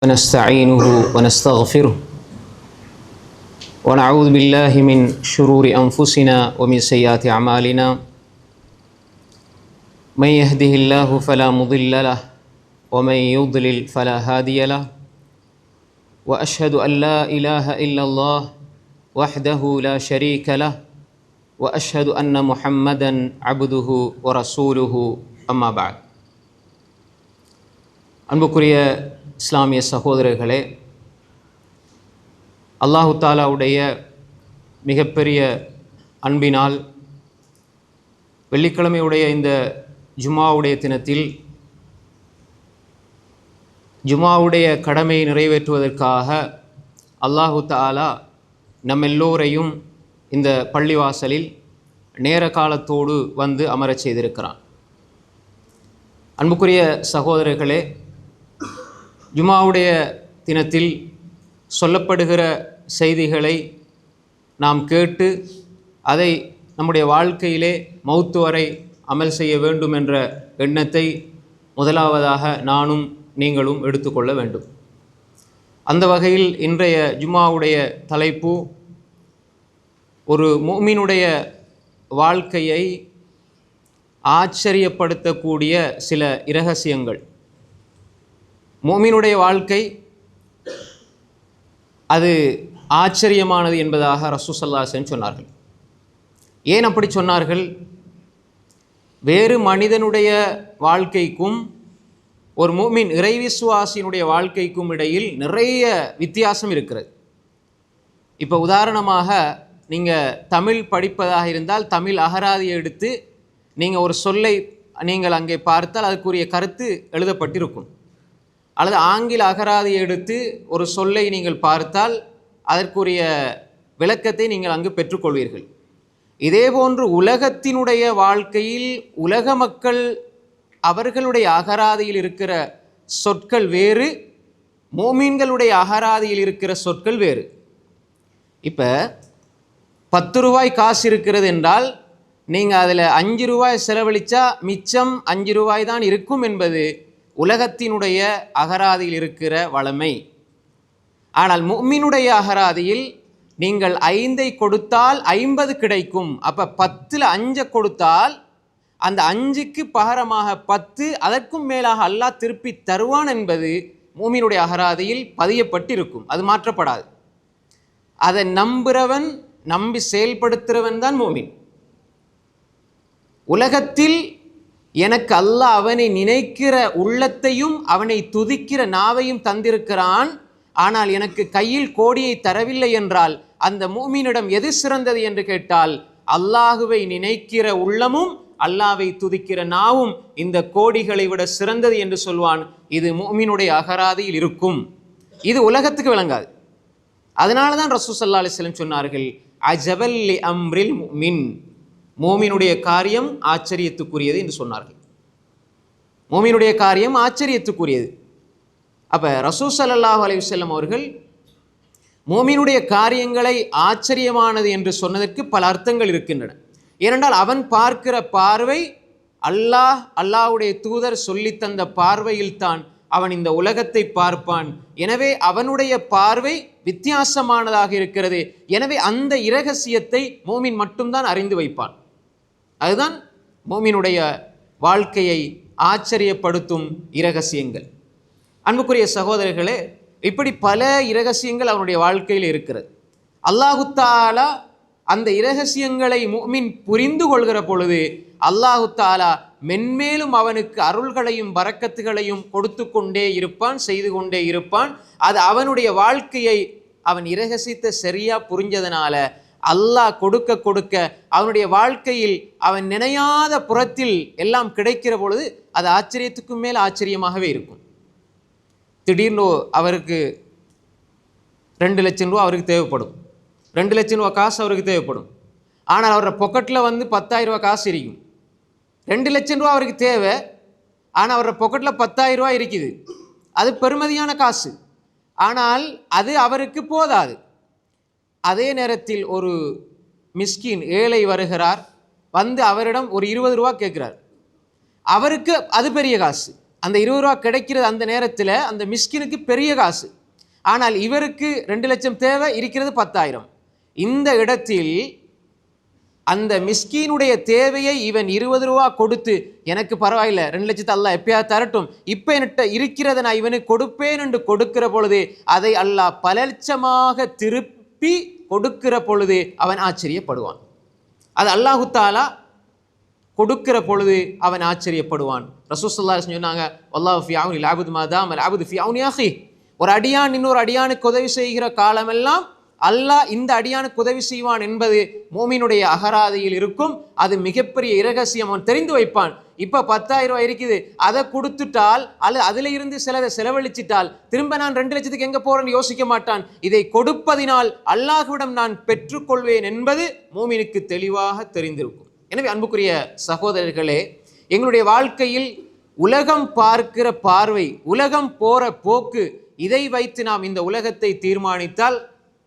ونستعينه ونستغفره ونعوذ بالله من شرور أنفسنا ومن سيئات أعمالنا من يهده الله فلا مضل له ومن يضلل فلا هادي له وأشهد أن لا إله إلا الله وحده لا شريك له وأشهد أن محمدا عبده ورسوله أما بعد. அன்புக்குரிய இஸ்லாமிய சகோதரர்களே, அல்லாஹு தாலாவுடைய மிகப்பெரிய அன்பினால் வெள்ளிக்கிழமையுடைய இந்த ஜுமாவுடைய தினத்தில் ஜுமாவுடைய கடமையை நிறைவேற்றுவதற்காக அல்லாஹு தாலா எல்லோரையும் இந்த பள்ளிவாசலில் நேர காலத்தோடு வந்து அமரச் செய்திருக்கிறான். அன்புக்குரிய சகோதரர்களே, ஜுமாவுடைய தினத்தில் சொல்லப்படுகிற செய்திகளை நாம் கேட்டு அதை நம்முடைய வாழ்க்கையிலே மௌத்து வரை அமல் செய்ய வேண்டும் என்ற எண்ணத்தை முதலாவதாக நானும் நீங்களும் எடுத்துக்கொள்ள வேண்டும். அந்த வகையில் இன்றைய ஜுமாவுடைய தலைப்பு ஒரு முஃமினுடைய வாழ்க்கையை ஆச்சரியப்படுத்தக்கூடிய சில இரகசியங்கள். முஃமினுடைய வாழ்க்கை அது ஆச்சரியமானது என்பதாக ரசூல் ஸல்லல்லாஹு அலைஹி வஸல்லம் சொன்னார்கள். ஏன் அப்படி சொன்னார்கள்? வேறு மனிதனுடைய வாழ்க்கைக்கும் ஒரு முஃமின் இறைவிசுவாசியினுடைய வாழ்க்கைக்கும் இடையில் நிறைய வித்தியாசம் இருக்கிறது. இப்போ உதாரணமாக நீங்கள் தமிழ் படிப்பதாக இருந்தால் தமிழ் அகராதியை எடுத்து நீங்கள் ஒரு சொல்லை நீங்கள் அங்கே பார்த்தால் அதுக்குரிய கருத்து எழுதப்பட்டிருக்கும். அல்லது ஆங்கில அகராதியை எடுத்து ஒரு சொல்லை நீங்கள் பார்த்தால் அதற்குரிய விளக்கத்தை நீங்கள் அங்கு பெற்றுக்கொள்வீர்கள். இதேபோன்று உலகத்தினுடைய வாழ்க்கையில் உலக மக்கள் அவர்களுடைய அகராதியில் இருக்கிற சொற்கள் வேறு, மோமீன்களுடைய அகராதியில் இருக்கிற சொற்கள் வேறு. இப்போ 10 ரூபாய் காசு இருக்கிறது என்றால் நீங்கள் அதில் 5 ரூபாய் செலவழித்தா மிச்சம் 5 ரூபாய் தான் இருக்கும் என்பது உலகத்தினுடைய அகராதியில் இருக்கிற வளமை. ஆனால் முஃமினுடைய அகராதியில் நீங்கள் 5 கொடுத்தால் 50 கிடைக்கும். அப்போ 10ல் 5 கொடுத்தால் அந்த 5க்கு பகரமாக 10 அதற்கும் மேலாக அல்லாஹ் திருப்பி தருவான் என்பது முஃமினுடைய அகராதியில் பதியப்பட்டிருக்கும். அது மாற்றப்படாது. அதை நம்புகிறவன், நம்பி செயல்படுத்துகிறவன் தான் முஃமின். உலகத்தில் எனக்கு அல்லாஹ் அவனை நினைக்கிற உள்ளத்தையும் அவனை துதிக்கிற நாவையும் தந்திருக்கிறான். ஆனால் எனக்கு கையில் கோடியை தரவில்லை என்றால் அந்த முஃமினிடம் எது சிறந்தது என்று கேட்டால் அல்லாஹுவை நினைக்கிற உள்ளமும் அல்லாஹ்வை துதிக்கிற நாவும் இந்த கோடிகளை விட சிறந்தது என்று சொல்வான். இது முஃமினுடைய அகராதியில் இருக்கும். இது உலகத்துக்கு விளங்காது. அதனால தான் ரசூல் ஸல்லல்லாஹு அலைஹி வஸல்லம் சொன்னார்கள், அஜபல் லி அம்ரில் முஃமின், மோமினுடைய காரியம் ஆச்சரியத்துக்குரியது என்று சொன்னார்கள். மோமினுடைய காரியம் ஆச்சரியத்துக்குரியது. அப்போ ரசூல் ஸல்லல்லாஹு அலைஹி வஸல்லம் அவர்கள் மோமினுடைய காரியங்களை ஆச்சரியமானது என்று சொன்னதற்கு பல அர்த்தங்கள் இருக்கின்றன. ஏனென்றால் அவன் பார்க்கிற பார்வை அல்லாஹ்வுடைய தூதர் சொல்லித்தந்த பார்வையில் தான் அவன் இந்த உலகத்தை பார்ப்பான். எனவே அவனுடைய பார்வை வித்தியாசமானதாக இருக்கிறது. எனவே அந்த இரகசியத்தை மோமின் மட்டும்தான் அறிந்து வைப்பான். அதுதான் மோமினுடைய வாழ்க்கையை ஆச்சரியப்படுத்தும் இரகசியங்கள். அன்புக்குரிய சகோதரர்களே, இப்படி பல இரகசியங்கள் அவனுடைய வாழ்க்கையில் இருக்கிறது. அல்லாஹு தஆலா அந்த இரகசியங்களை முஃமின் புரிந்து கொள்கிற பொழுது அல்லாஹு தஆலா மென்மேலும் அவனுக்கு அருள்களையும் பரக்கத்துகளையும் கொடுத்து கொண்டே இருப்பான், செய்து கொண்டே இருப்பான். அது அவனுடைய வாழ்க்கையை அவன் இரகசியத்தை சரியா புரிஞ்சதனால அல்லாஹ் கொடுக்க கொடுக்க அவனுடைய வாழ்க்கையில் அவன் நினையாத புறத்தில் எல்லாம் கிடைக்கிற பொழுது அது ஆச்சரியத்துக்கும் மேல் ஆச்சரியமாகவே இருக்கும். திடீர்னு அவருக்கு 2 லட்சம் ரூபா அவருக்கு தேவைப்படும். 2 லட்சம் ரூபா காசு அவருக்கு தேவைப்படும். ஆனால் அவரோட பொக்கெட்டில் 10,000 ரூபா காசு இருக்கும். 2 லட்சம் ரூபா அவருக்கு தேவை. ஆனால் அவரோட பொக்கெட்டில் 10,000 ரூபா இருக்குது. அது பெருமதியான காசு. ஆனால் அது அவருக்கு போதாது. அதே நேரத்தில் ஒரு மிஸ்கின் ஏழை வருகிறார். வந்து அவரிடம் ஒரு 20 ரூபா கேட்குறார். அவருக்கு அது பெரிய காசு. அந்த 20 ரூபா கிடைக்கிறது அந்த நேரத்தில் அந்த மிஸ்கினுக்கு பெரிய காசு. ஆனால் இவருக்கு 2 லட்சம் தேவை, இருக்கிறது 10,000. இந்த இடத்தில் அந்த மிஸ்கீனுடைய தேவையை இவன் 20 ரூபா கொடுத்து, எனக்கு பரவாயில்லை 2 லட்சத்தை அல்லாஹ் எப்பயா தரட்டும், இப்போ என்கிட்ட இருக்கிறத நான் இவனுக்கு கொடுப்பேன் என்று கொடுக்கிற பொழுது அதை அல்லாஹ் பல லட்சமாக திருப்பி கொடுக்கிற பொழுது அவன் ஆச்சரியப்படுவான். அது அல்லாஹு தாலா கொடுக்கிற பொழுது அவன் ஆச்சரியப்படுவான். ரசூல் ஸல்லல்லாஹு அலைஹி வஸல்லம் சொன்னாங்க, வல்லாஹு ஃபீ அவ்னில் அப்து மா தாம அல் அப்து ஃபீ அவ்னி அஹி. ஒரு அடியான் இன்னொரு அடியானுக்கு உதவி செய்கிற காலமெல்லாம் அல்லாஹ் இந்த அடியானுக்கு உதவி செய்வான் என்பது மோமினுடைய அகராதியில் இருக்கும். அது மிகப்பெரிய இரகசியம், அவன் தெரிந்து வைப்பான். இப்போ 10,000 ரூபாய் இருக்குது, அதை கொடுத்துட்டால் அல்லது அதில் இருந்து சிலதை செலவழிச்சிட்டால் திரும்ப நான் 2 லட்சத்துக்கு எங்கே போறேன்னு யோசிக்க மாட்டான். இதை கொடுப்பதினால் அல்லாஹ்விடம் நான் பெற்றுக்கொள்வேன் என்பது மோமினுக்கு தெளிவாக தெரிந்திருக்கும். எனவே அன்புக்குரிய சகோதரர்களே, எங்களுடைய வாழ்க்கையில் உலகம் பார்க்கிற பார்வை, உலகம் போற போக்கு, இதை வைத்து நாம் இந்த உலகத்தை தீர்மானித்தால்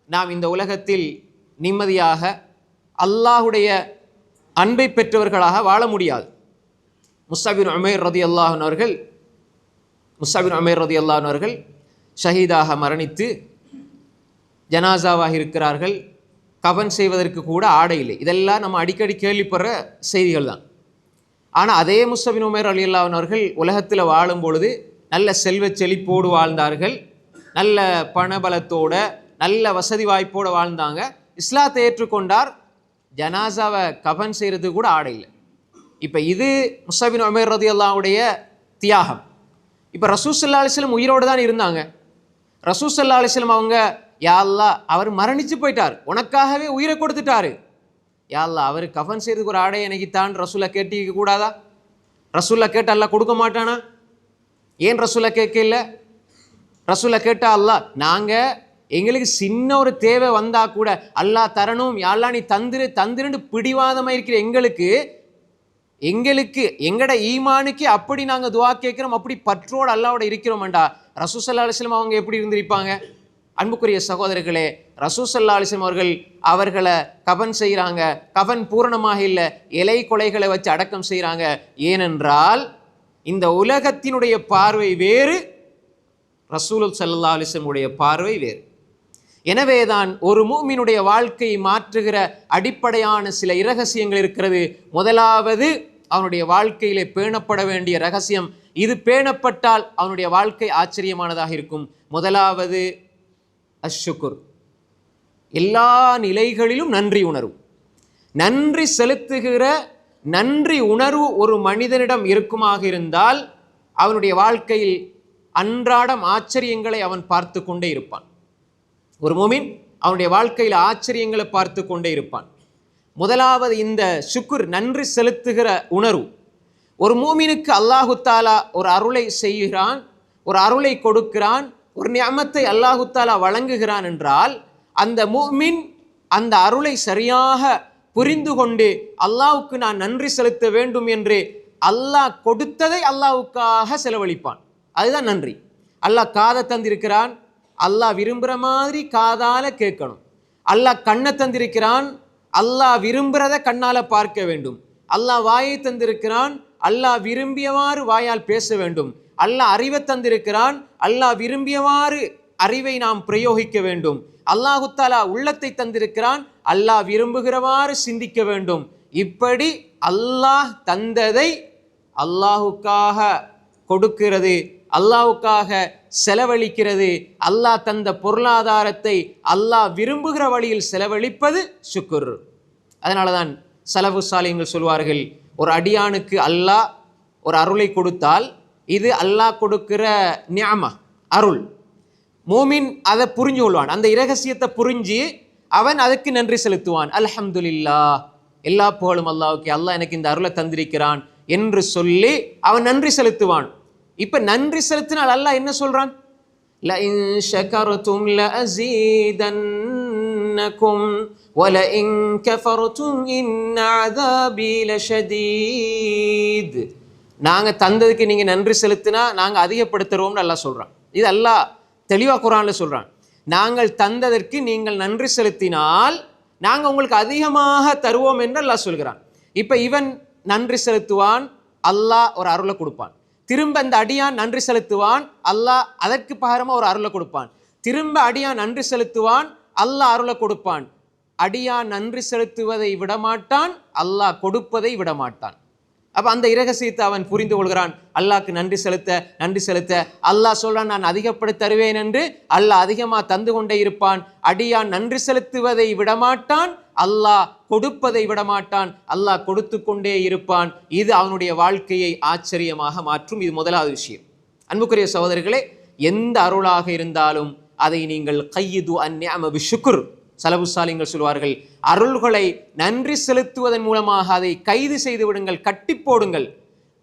நாம் இந்த உலகத்தில் நிம்மதியாக அல்லாஹுடைய அன்பை பெற்றவர்களாக வாழ முடியாது. முஸ்அப் பின் உமைர் ரலியல்லாஹு அன்ஹு அவர்கள் ஷஹீதாக மரணித்து ஜனாசாவாக இருக்கிறார்கள். கபன் செய்வதற்கு கூட ஆடை இல்லை. இதெல்லாம் நம்ம அடிக்கடி கேள்விப்படுற செய்திகள் தான். ஆனால் அதே முஸ்அப் பின் உமைர் ரலியல்லாஹு அன்ஹு அவர்கள் உலகத்தில் வாழும் பொழுது நல்ல செல்வ செழிப்போடு வாழ்ந்தார்கள், நல்ல பணபலத்தோட நல்ல வசதி வாய்ப்போடு வாழ்ந்தாங்க. இஸ்லாத்தை ஏற்றுக்கொண்டார், ஜனாசாவை கபன் செய்கிறது கூட ஆடை இல்லை. இப்போ இது முஸ்அப் பின் உமைர் ரலியல்லாஹு அன்ஹுடைய தியாகம். இப்போ ரசூல் ஸல்லல்லாஹு அலைஹி வஸல்லம் உயிரோடு தான் இருந்தாங்க. ரசூல் ஸல்லல்லாஹு அலைஹி வஸல்லம் அவங்க, யா அல்லாஹ் அவர் மரணிச்சு போயிட்டார், உனக்காகவே உயிரை கொடுத்துட்டாரு, யா அல்லாஹ் அவர் கஃன் செய்யறதுக்கு ஒரு ஆடை எனக்கு தான் ரசூலை கேட்டிக்க கூடாதா? ரசூலை கேட்ட அல்லாஹ் கொடுக்க மாட்டானா? ஏன் ரசூலை கேட்க இல்லை? ரசூலை கேட்டா அல்லாஹ், நாங்கள் எங்களுக்கு சின்ன ஒரு தேவை வந்தா கூட அல்லாஹ் தரணும், யா அல்லாஹ் நீ தந்துருன்னு பிடிவாதமாக இருக்கிற எங்களுக்கு எங்கட ஈமானுக்கு அப்படி நாங்கள் துவா கேட்குறோம், அப்படி பற்றோடு அல்லாவோட இருக்கிறோம்டா. ரசூல் ஸல்லல்லாஹு அலைஹி வஸல்லம் அவங்க எப்படி இருந்திருப்பாங்க? அன்புக்குரிய சகோதரர்களே, ரசூல் ஸல்லல்லாஹு அலைஹி வஸல்லம் அவர்களை கஃன் செய்கிறாங்க. கஃன் பூரணமாக இல்லை, இலை கொலைகளை வச்சு அடக்கம் செய்கிறாங்க. ஏனென்றால் இந்த உலகத்தினுடைய பார்வை வேறு, ரசூல் ஸல்லல்லாஹு அலைஹி வஸல்லம் பார்வை வேறு. எனவேதான் ஒரு முஃமினுடைய வாழ்க்கையை மாற்றுகிற அடிப்படையான சில இரகசியங்கள் இருக்கிறது. முதலாவது, அவனுடைய வாழ்க்கையிலே பேணப்பட வேண்டிய ரகசியம், இது பேணப்பட்டால் அவனுடைய வாழ்க்கை ஆச்சரியமானதாக இருக்கும். முதலாவது அஷ்ஷுக்குர், எல்லா நிலைகளிலும் நன்றி உணர்வு. நன்றி செலுத்துகிற நன்றி உணர்வு ஒரு மனிதனிடம் இருக்குமாக இருந்தால் அவனுடைய வாழ்க்கையில் அன்றாடம் ஆச்சரியங்களை அவன் பார்த்து கொண்டே இருப்பான். ஒரு முஃமின் அவனுடைய வாழ்க்கையில் ஆச்சரியங்களை பார்த்து கொண்டே இருப்பான். முதலாவது இந்த ஷுக்குர், நன்றி செலுத்துகிற உணர்வு. ஒரு முஃமினுக்கு அல்லாஹு தாலா ஒரு அருளை செய்கிறான், ஒரு அருளை கொடுக்கிறான், ஒரு நிஅமத்தை அல்லாஹு தாலா வழங்குகிறான் என்றால் அந்த முஃமின் அந்த அருளை சரியாக புரிந்து கொண்டு அல்லாஹ்வுக்கு நான் நன்றி செலுத்த வேண்டும் என்று அல்லாஹ் கொடுத்ததை அல்லாஹ்வுக்காக செலவழிப்பான். அதுதான் நன்றி. அல்லாஹ் காதை தந்திருக்கிறான், அல்லாஹ் விரும்புகிற மாதிரி காதால கேட்கணும். அல்லாஹ் கண்ணை தந்திருக்கிறான், அல்லாஹ் விரும்புகிறத கண்ணால் பார்க்க வேண்டும். அல்லாஹ் வாயை தந்திருக்கிறான், அல்லாஹ் விரும்பியவாறு வாயால் பேச வேண்டும். அல்லாஹ் அறிவை தந்திருக்கிறான், அல்லாஹ் விரும்பியவாறு அறிவை நாம் பிரயோகிக்க வேண்டும். அல்லாஹு தஆலா உள்ளத்தை தந்திருக்கிறான், அல்லாஹ் விரும்புகிறவாறு சிந்திக்க வேண்டும். இப்படி அல்லாஹ் தந்ததை அல்லாஹுக்காக கொடுக்கிறது, அல்லாஹுக்காக செலவழிக்கிறது. அல்லாஹ் தந்த பொருளாதாரத்தை அல்லாஹ் விரும்புகிற வழியில் செலவழிப்பது ஷுக்குர். அதனால தான் சலஃபு சாலிஹீன்கள் சொல்வார்கள், ஒரு அடியானுக்கு அல்லாஹ் ஒரு அருளை கொடுத்தால் இது அல்லாஹ் கொடுக்கிற நிஅமா, அருள். மூமின் அதை புரிஞ்சு கொள்வான், அந்த இரகசியத்தை புரிஞ்சு அவன் அதுக்கு நன்றி செலுத்துவான். அல்ஹம்துலில்லாஹ், எல்லா புகழும் அல்லாஹ்வுக்கு, அல்லாஹ் எனக்கு இந்த அருளை தந்திருக்கிறான் என்று சொல்லி அவன் நன்றி செலுத்துவான். இப்ப நன்றி செலுத்தினால் அல்லாஹ் என்ன சொல்றான்? லஇன் ஷகர்தும் லஅஸீதன்னகும் வலஇன் கஃபர்தும் இன் அஸாபி லஷதீத். நாங்க தந்ததுக்கு நீங்க நன்றி செலுத்தினா நாங்க அதிகப்படுத்துறோம்னு அல்லாஹ் சொல்றான். இது அல்லாஹ் தெளிவா குர்ஆன்ல சொல்றான். நாங்கள் தந்ததற்கு நீங்கள் நன்றி செலுத்தினால் நாங்கள் உங்களுக்கு அதிகமாக தருவோம் என்று அல்லாஹ் சொல்கிறான். இப்போ இவன் நன்றி செலுத்துவான், அல்லாஹ் ஒரு அருளை கொடுப்பான். திரும்ப அந்த அடியான் நன்றி செலுத்துவான், அல்லாஹ் அதற்கு பகரமா ஒரு அருளை கொடுப்பான். திரும்ப அடியான் நன்றி செலுத்துவான், அல்லாஹ் அருளை கொடுப்பான். அடியான் நன்றி செலுத்துவதை விடமாட்டான், அல்லாஹ் கொடுப்பதை விடமாட்டான். அப்ப அந்த இரகசியத்தை அவன் புரிந்து கொள்கிறான். அல்லாஹ்க்கு நன்றி செலுத்த அல்லாஹ் சொல்றான், நான் அதிகப்படுத்தி தருவேன் என்று. அல்லாஹ் அதிகமா தந்து கொண்டே இருப்பான். அடியான் நன்றி செலுத்துவதை விடமாட்டான், அல்லாஹ் கொடுப்பதை விடமாட்டான். அல்லாஹ் கொடுத்து கொண்டே இருப்பான். இது அவனுடைய வாழ்க்கையை ஆச்சரியமாக மாற்றும். இது முதலாவது விஷயம். அன்புக்குரிய சகோதரர்களே, எந்த அருளாக இருந்தாலும் அதை நீங்கள் கையிது அந்நியம பிஷுக்குர், சலபு சாலிங்கள் சொல்வார்கள், அருள்களை நன்றி செலுத்துவதன் மூலமாக அதை கைது செய்து விடுங்கள், கட்டி போடுங்கள்.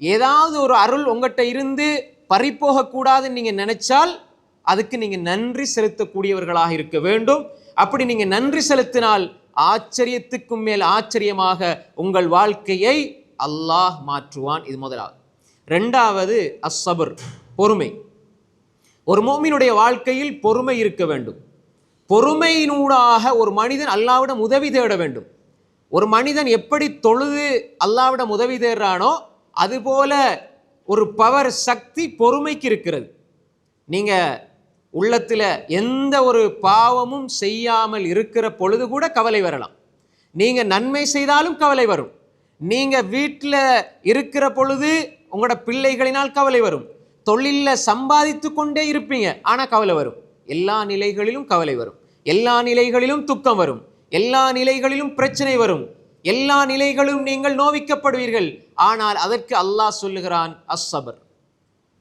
ஏதாவது ஒரு அருள் உங்கள்கிட்ட இருந்து பறிப்போகக்கூடாதுன்னு நீங்க நினைச்சால் அதுக்கு நீங்க நன்றி செலுத்தக்கூடியவர்களாக இருக்க வேண்டும். அப்படி நீங்க நன்றி செலுத்தினால் ஆச்சரியத்துக்கும் மேல் ஆச்சரியமாக உங்கள் வாழ்க்கையை அல்லாஹ் மாற்றுவான். இது முதலாவது. இரண்டாவது அஸ்ஸபர், பொறுமை. ஒரு முஃமினுடைய வாழ்க்கையில் பொறுமை இருக்க வேண்டும். பொறுமையினூடாக ஒரு மனிதன் அல்லாஹ்விடம் உதவி தேட வேண்டும். ஒரு மனிதன் எப்படி தொழுது அல்லாஹ்விடம் உதவி தேடுறானோ அதுபோல ஒரு பவர், சக்தி பொறுமைக்கு இருக்கிறது. நீங்க உள்ளத்துல எந்த ஒரு பாவமும் செய்யாமல் இருக்கிற பொழுது கூட கவலை வரலாம். நீங்க நன்மை செய்தாலும் கவலை வரும். நீங்க வீட்டில் இருக்கிற பொழுது உங்களோட பிள்ளைகளினால் கவலை வரும். தொழில சம்பாதித்து கொண்டே இருப்பீங்க, ஆனா கவலை வரும். எல்லா நிலைகளிலும் கவலை வரும். எல்லா நிலைகளிலும் துக்கம் வரும். எல்லா நிலைகளிலும் பிரச்சனை வரும். எல்லா நிலைகளும் நீங்கள் நோவிக்கப்படுவீர்கள். ஆனால் அதற்கு அல்லாஹ் சொல்லுகிறான் அஸ்ஸபர்.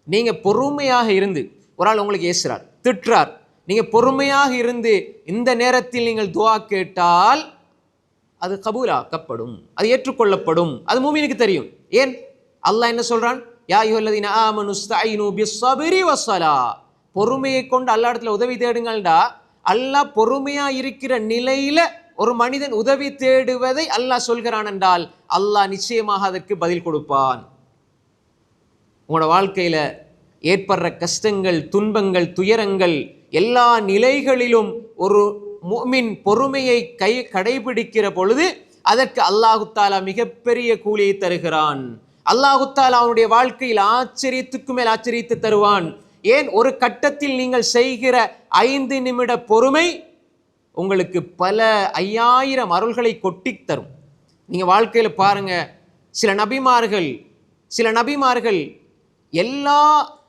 நீங்க பொறுமையாக இருந்து, ஒரு ஆள் உங்களுக்கு ஏசுறார், திட்டுறார், நீங்க பொறுமையாக இருந்து இந்த நேரத்தில் நீங்கள் துஆ கேட்டால் அது கபூலாக்கப்படும், அது ஏற்றுக்கொள்ளப்படும். அது மூமினுக்கு தெரியும். ஏன் அல்லாஹ் என்ன சொல்றான்? யா அய்யுஹல்லதீன ஆமனு ஸ்தஈனு பிஸ்ஸப்ரி வஸ்ஸலாஹ். பொறுமையை கொண்டு அல்லாஹ் இடத்துல உதவி தேடுங்கள்டா. அல்லாஹ் பொறுமையா இருக்கிற நிலையில ஒரு மனிதன் உதவி தேடுவதை அல்லாஹ் சொல்கிறான் என்றால் அல்லாஹ் நிச்சயமாக அதற்கு பதில் கொடுப்பான். உங்களோட வாழ்க்கையில ஏற்படுற கஷ்டங்கள், துன்பங்கள், துயரங்கள், எல்லா நிலைகளிலும் ஒரு முஃமின் பொறுமையை கடைபிடிக்கிற பொழுது அதற்கு அல்லாஹு தஆலா மிகப்பெரிய கூலியை தருகிறான். அல்லாஹு தஆலா அவனுடைய வாழ்க்கையில் ஆச்சரியத்துக்கு மேல் ஆச்சரியத்தை தருவான். ஏன்? ஒரு கட்டத்தில் நீங்கள் செய்கிற 5 நிமிட பொறுமை உங்களுக்கு பல 5000 அருள்களை கொட்டி தரும். நீங்க வாழ்க்கையில பாருங்க, சில நபிமார்கள் எல்லா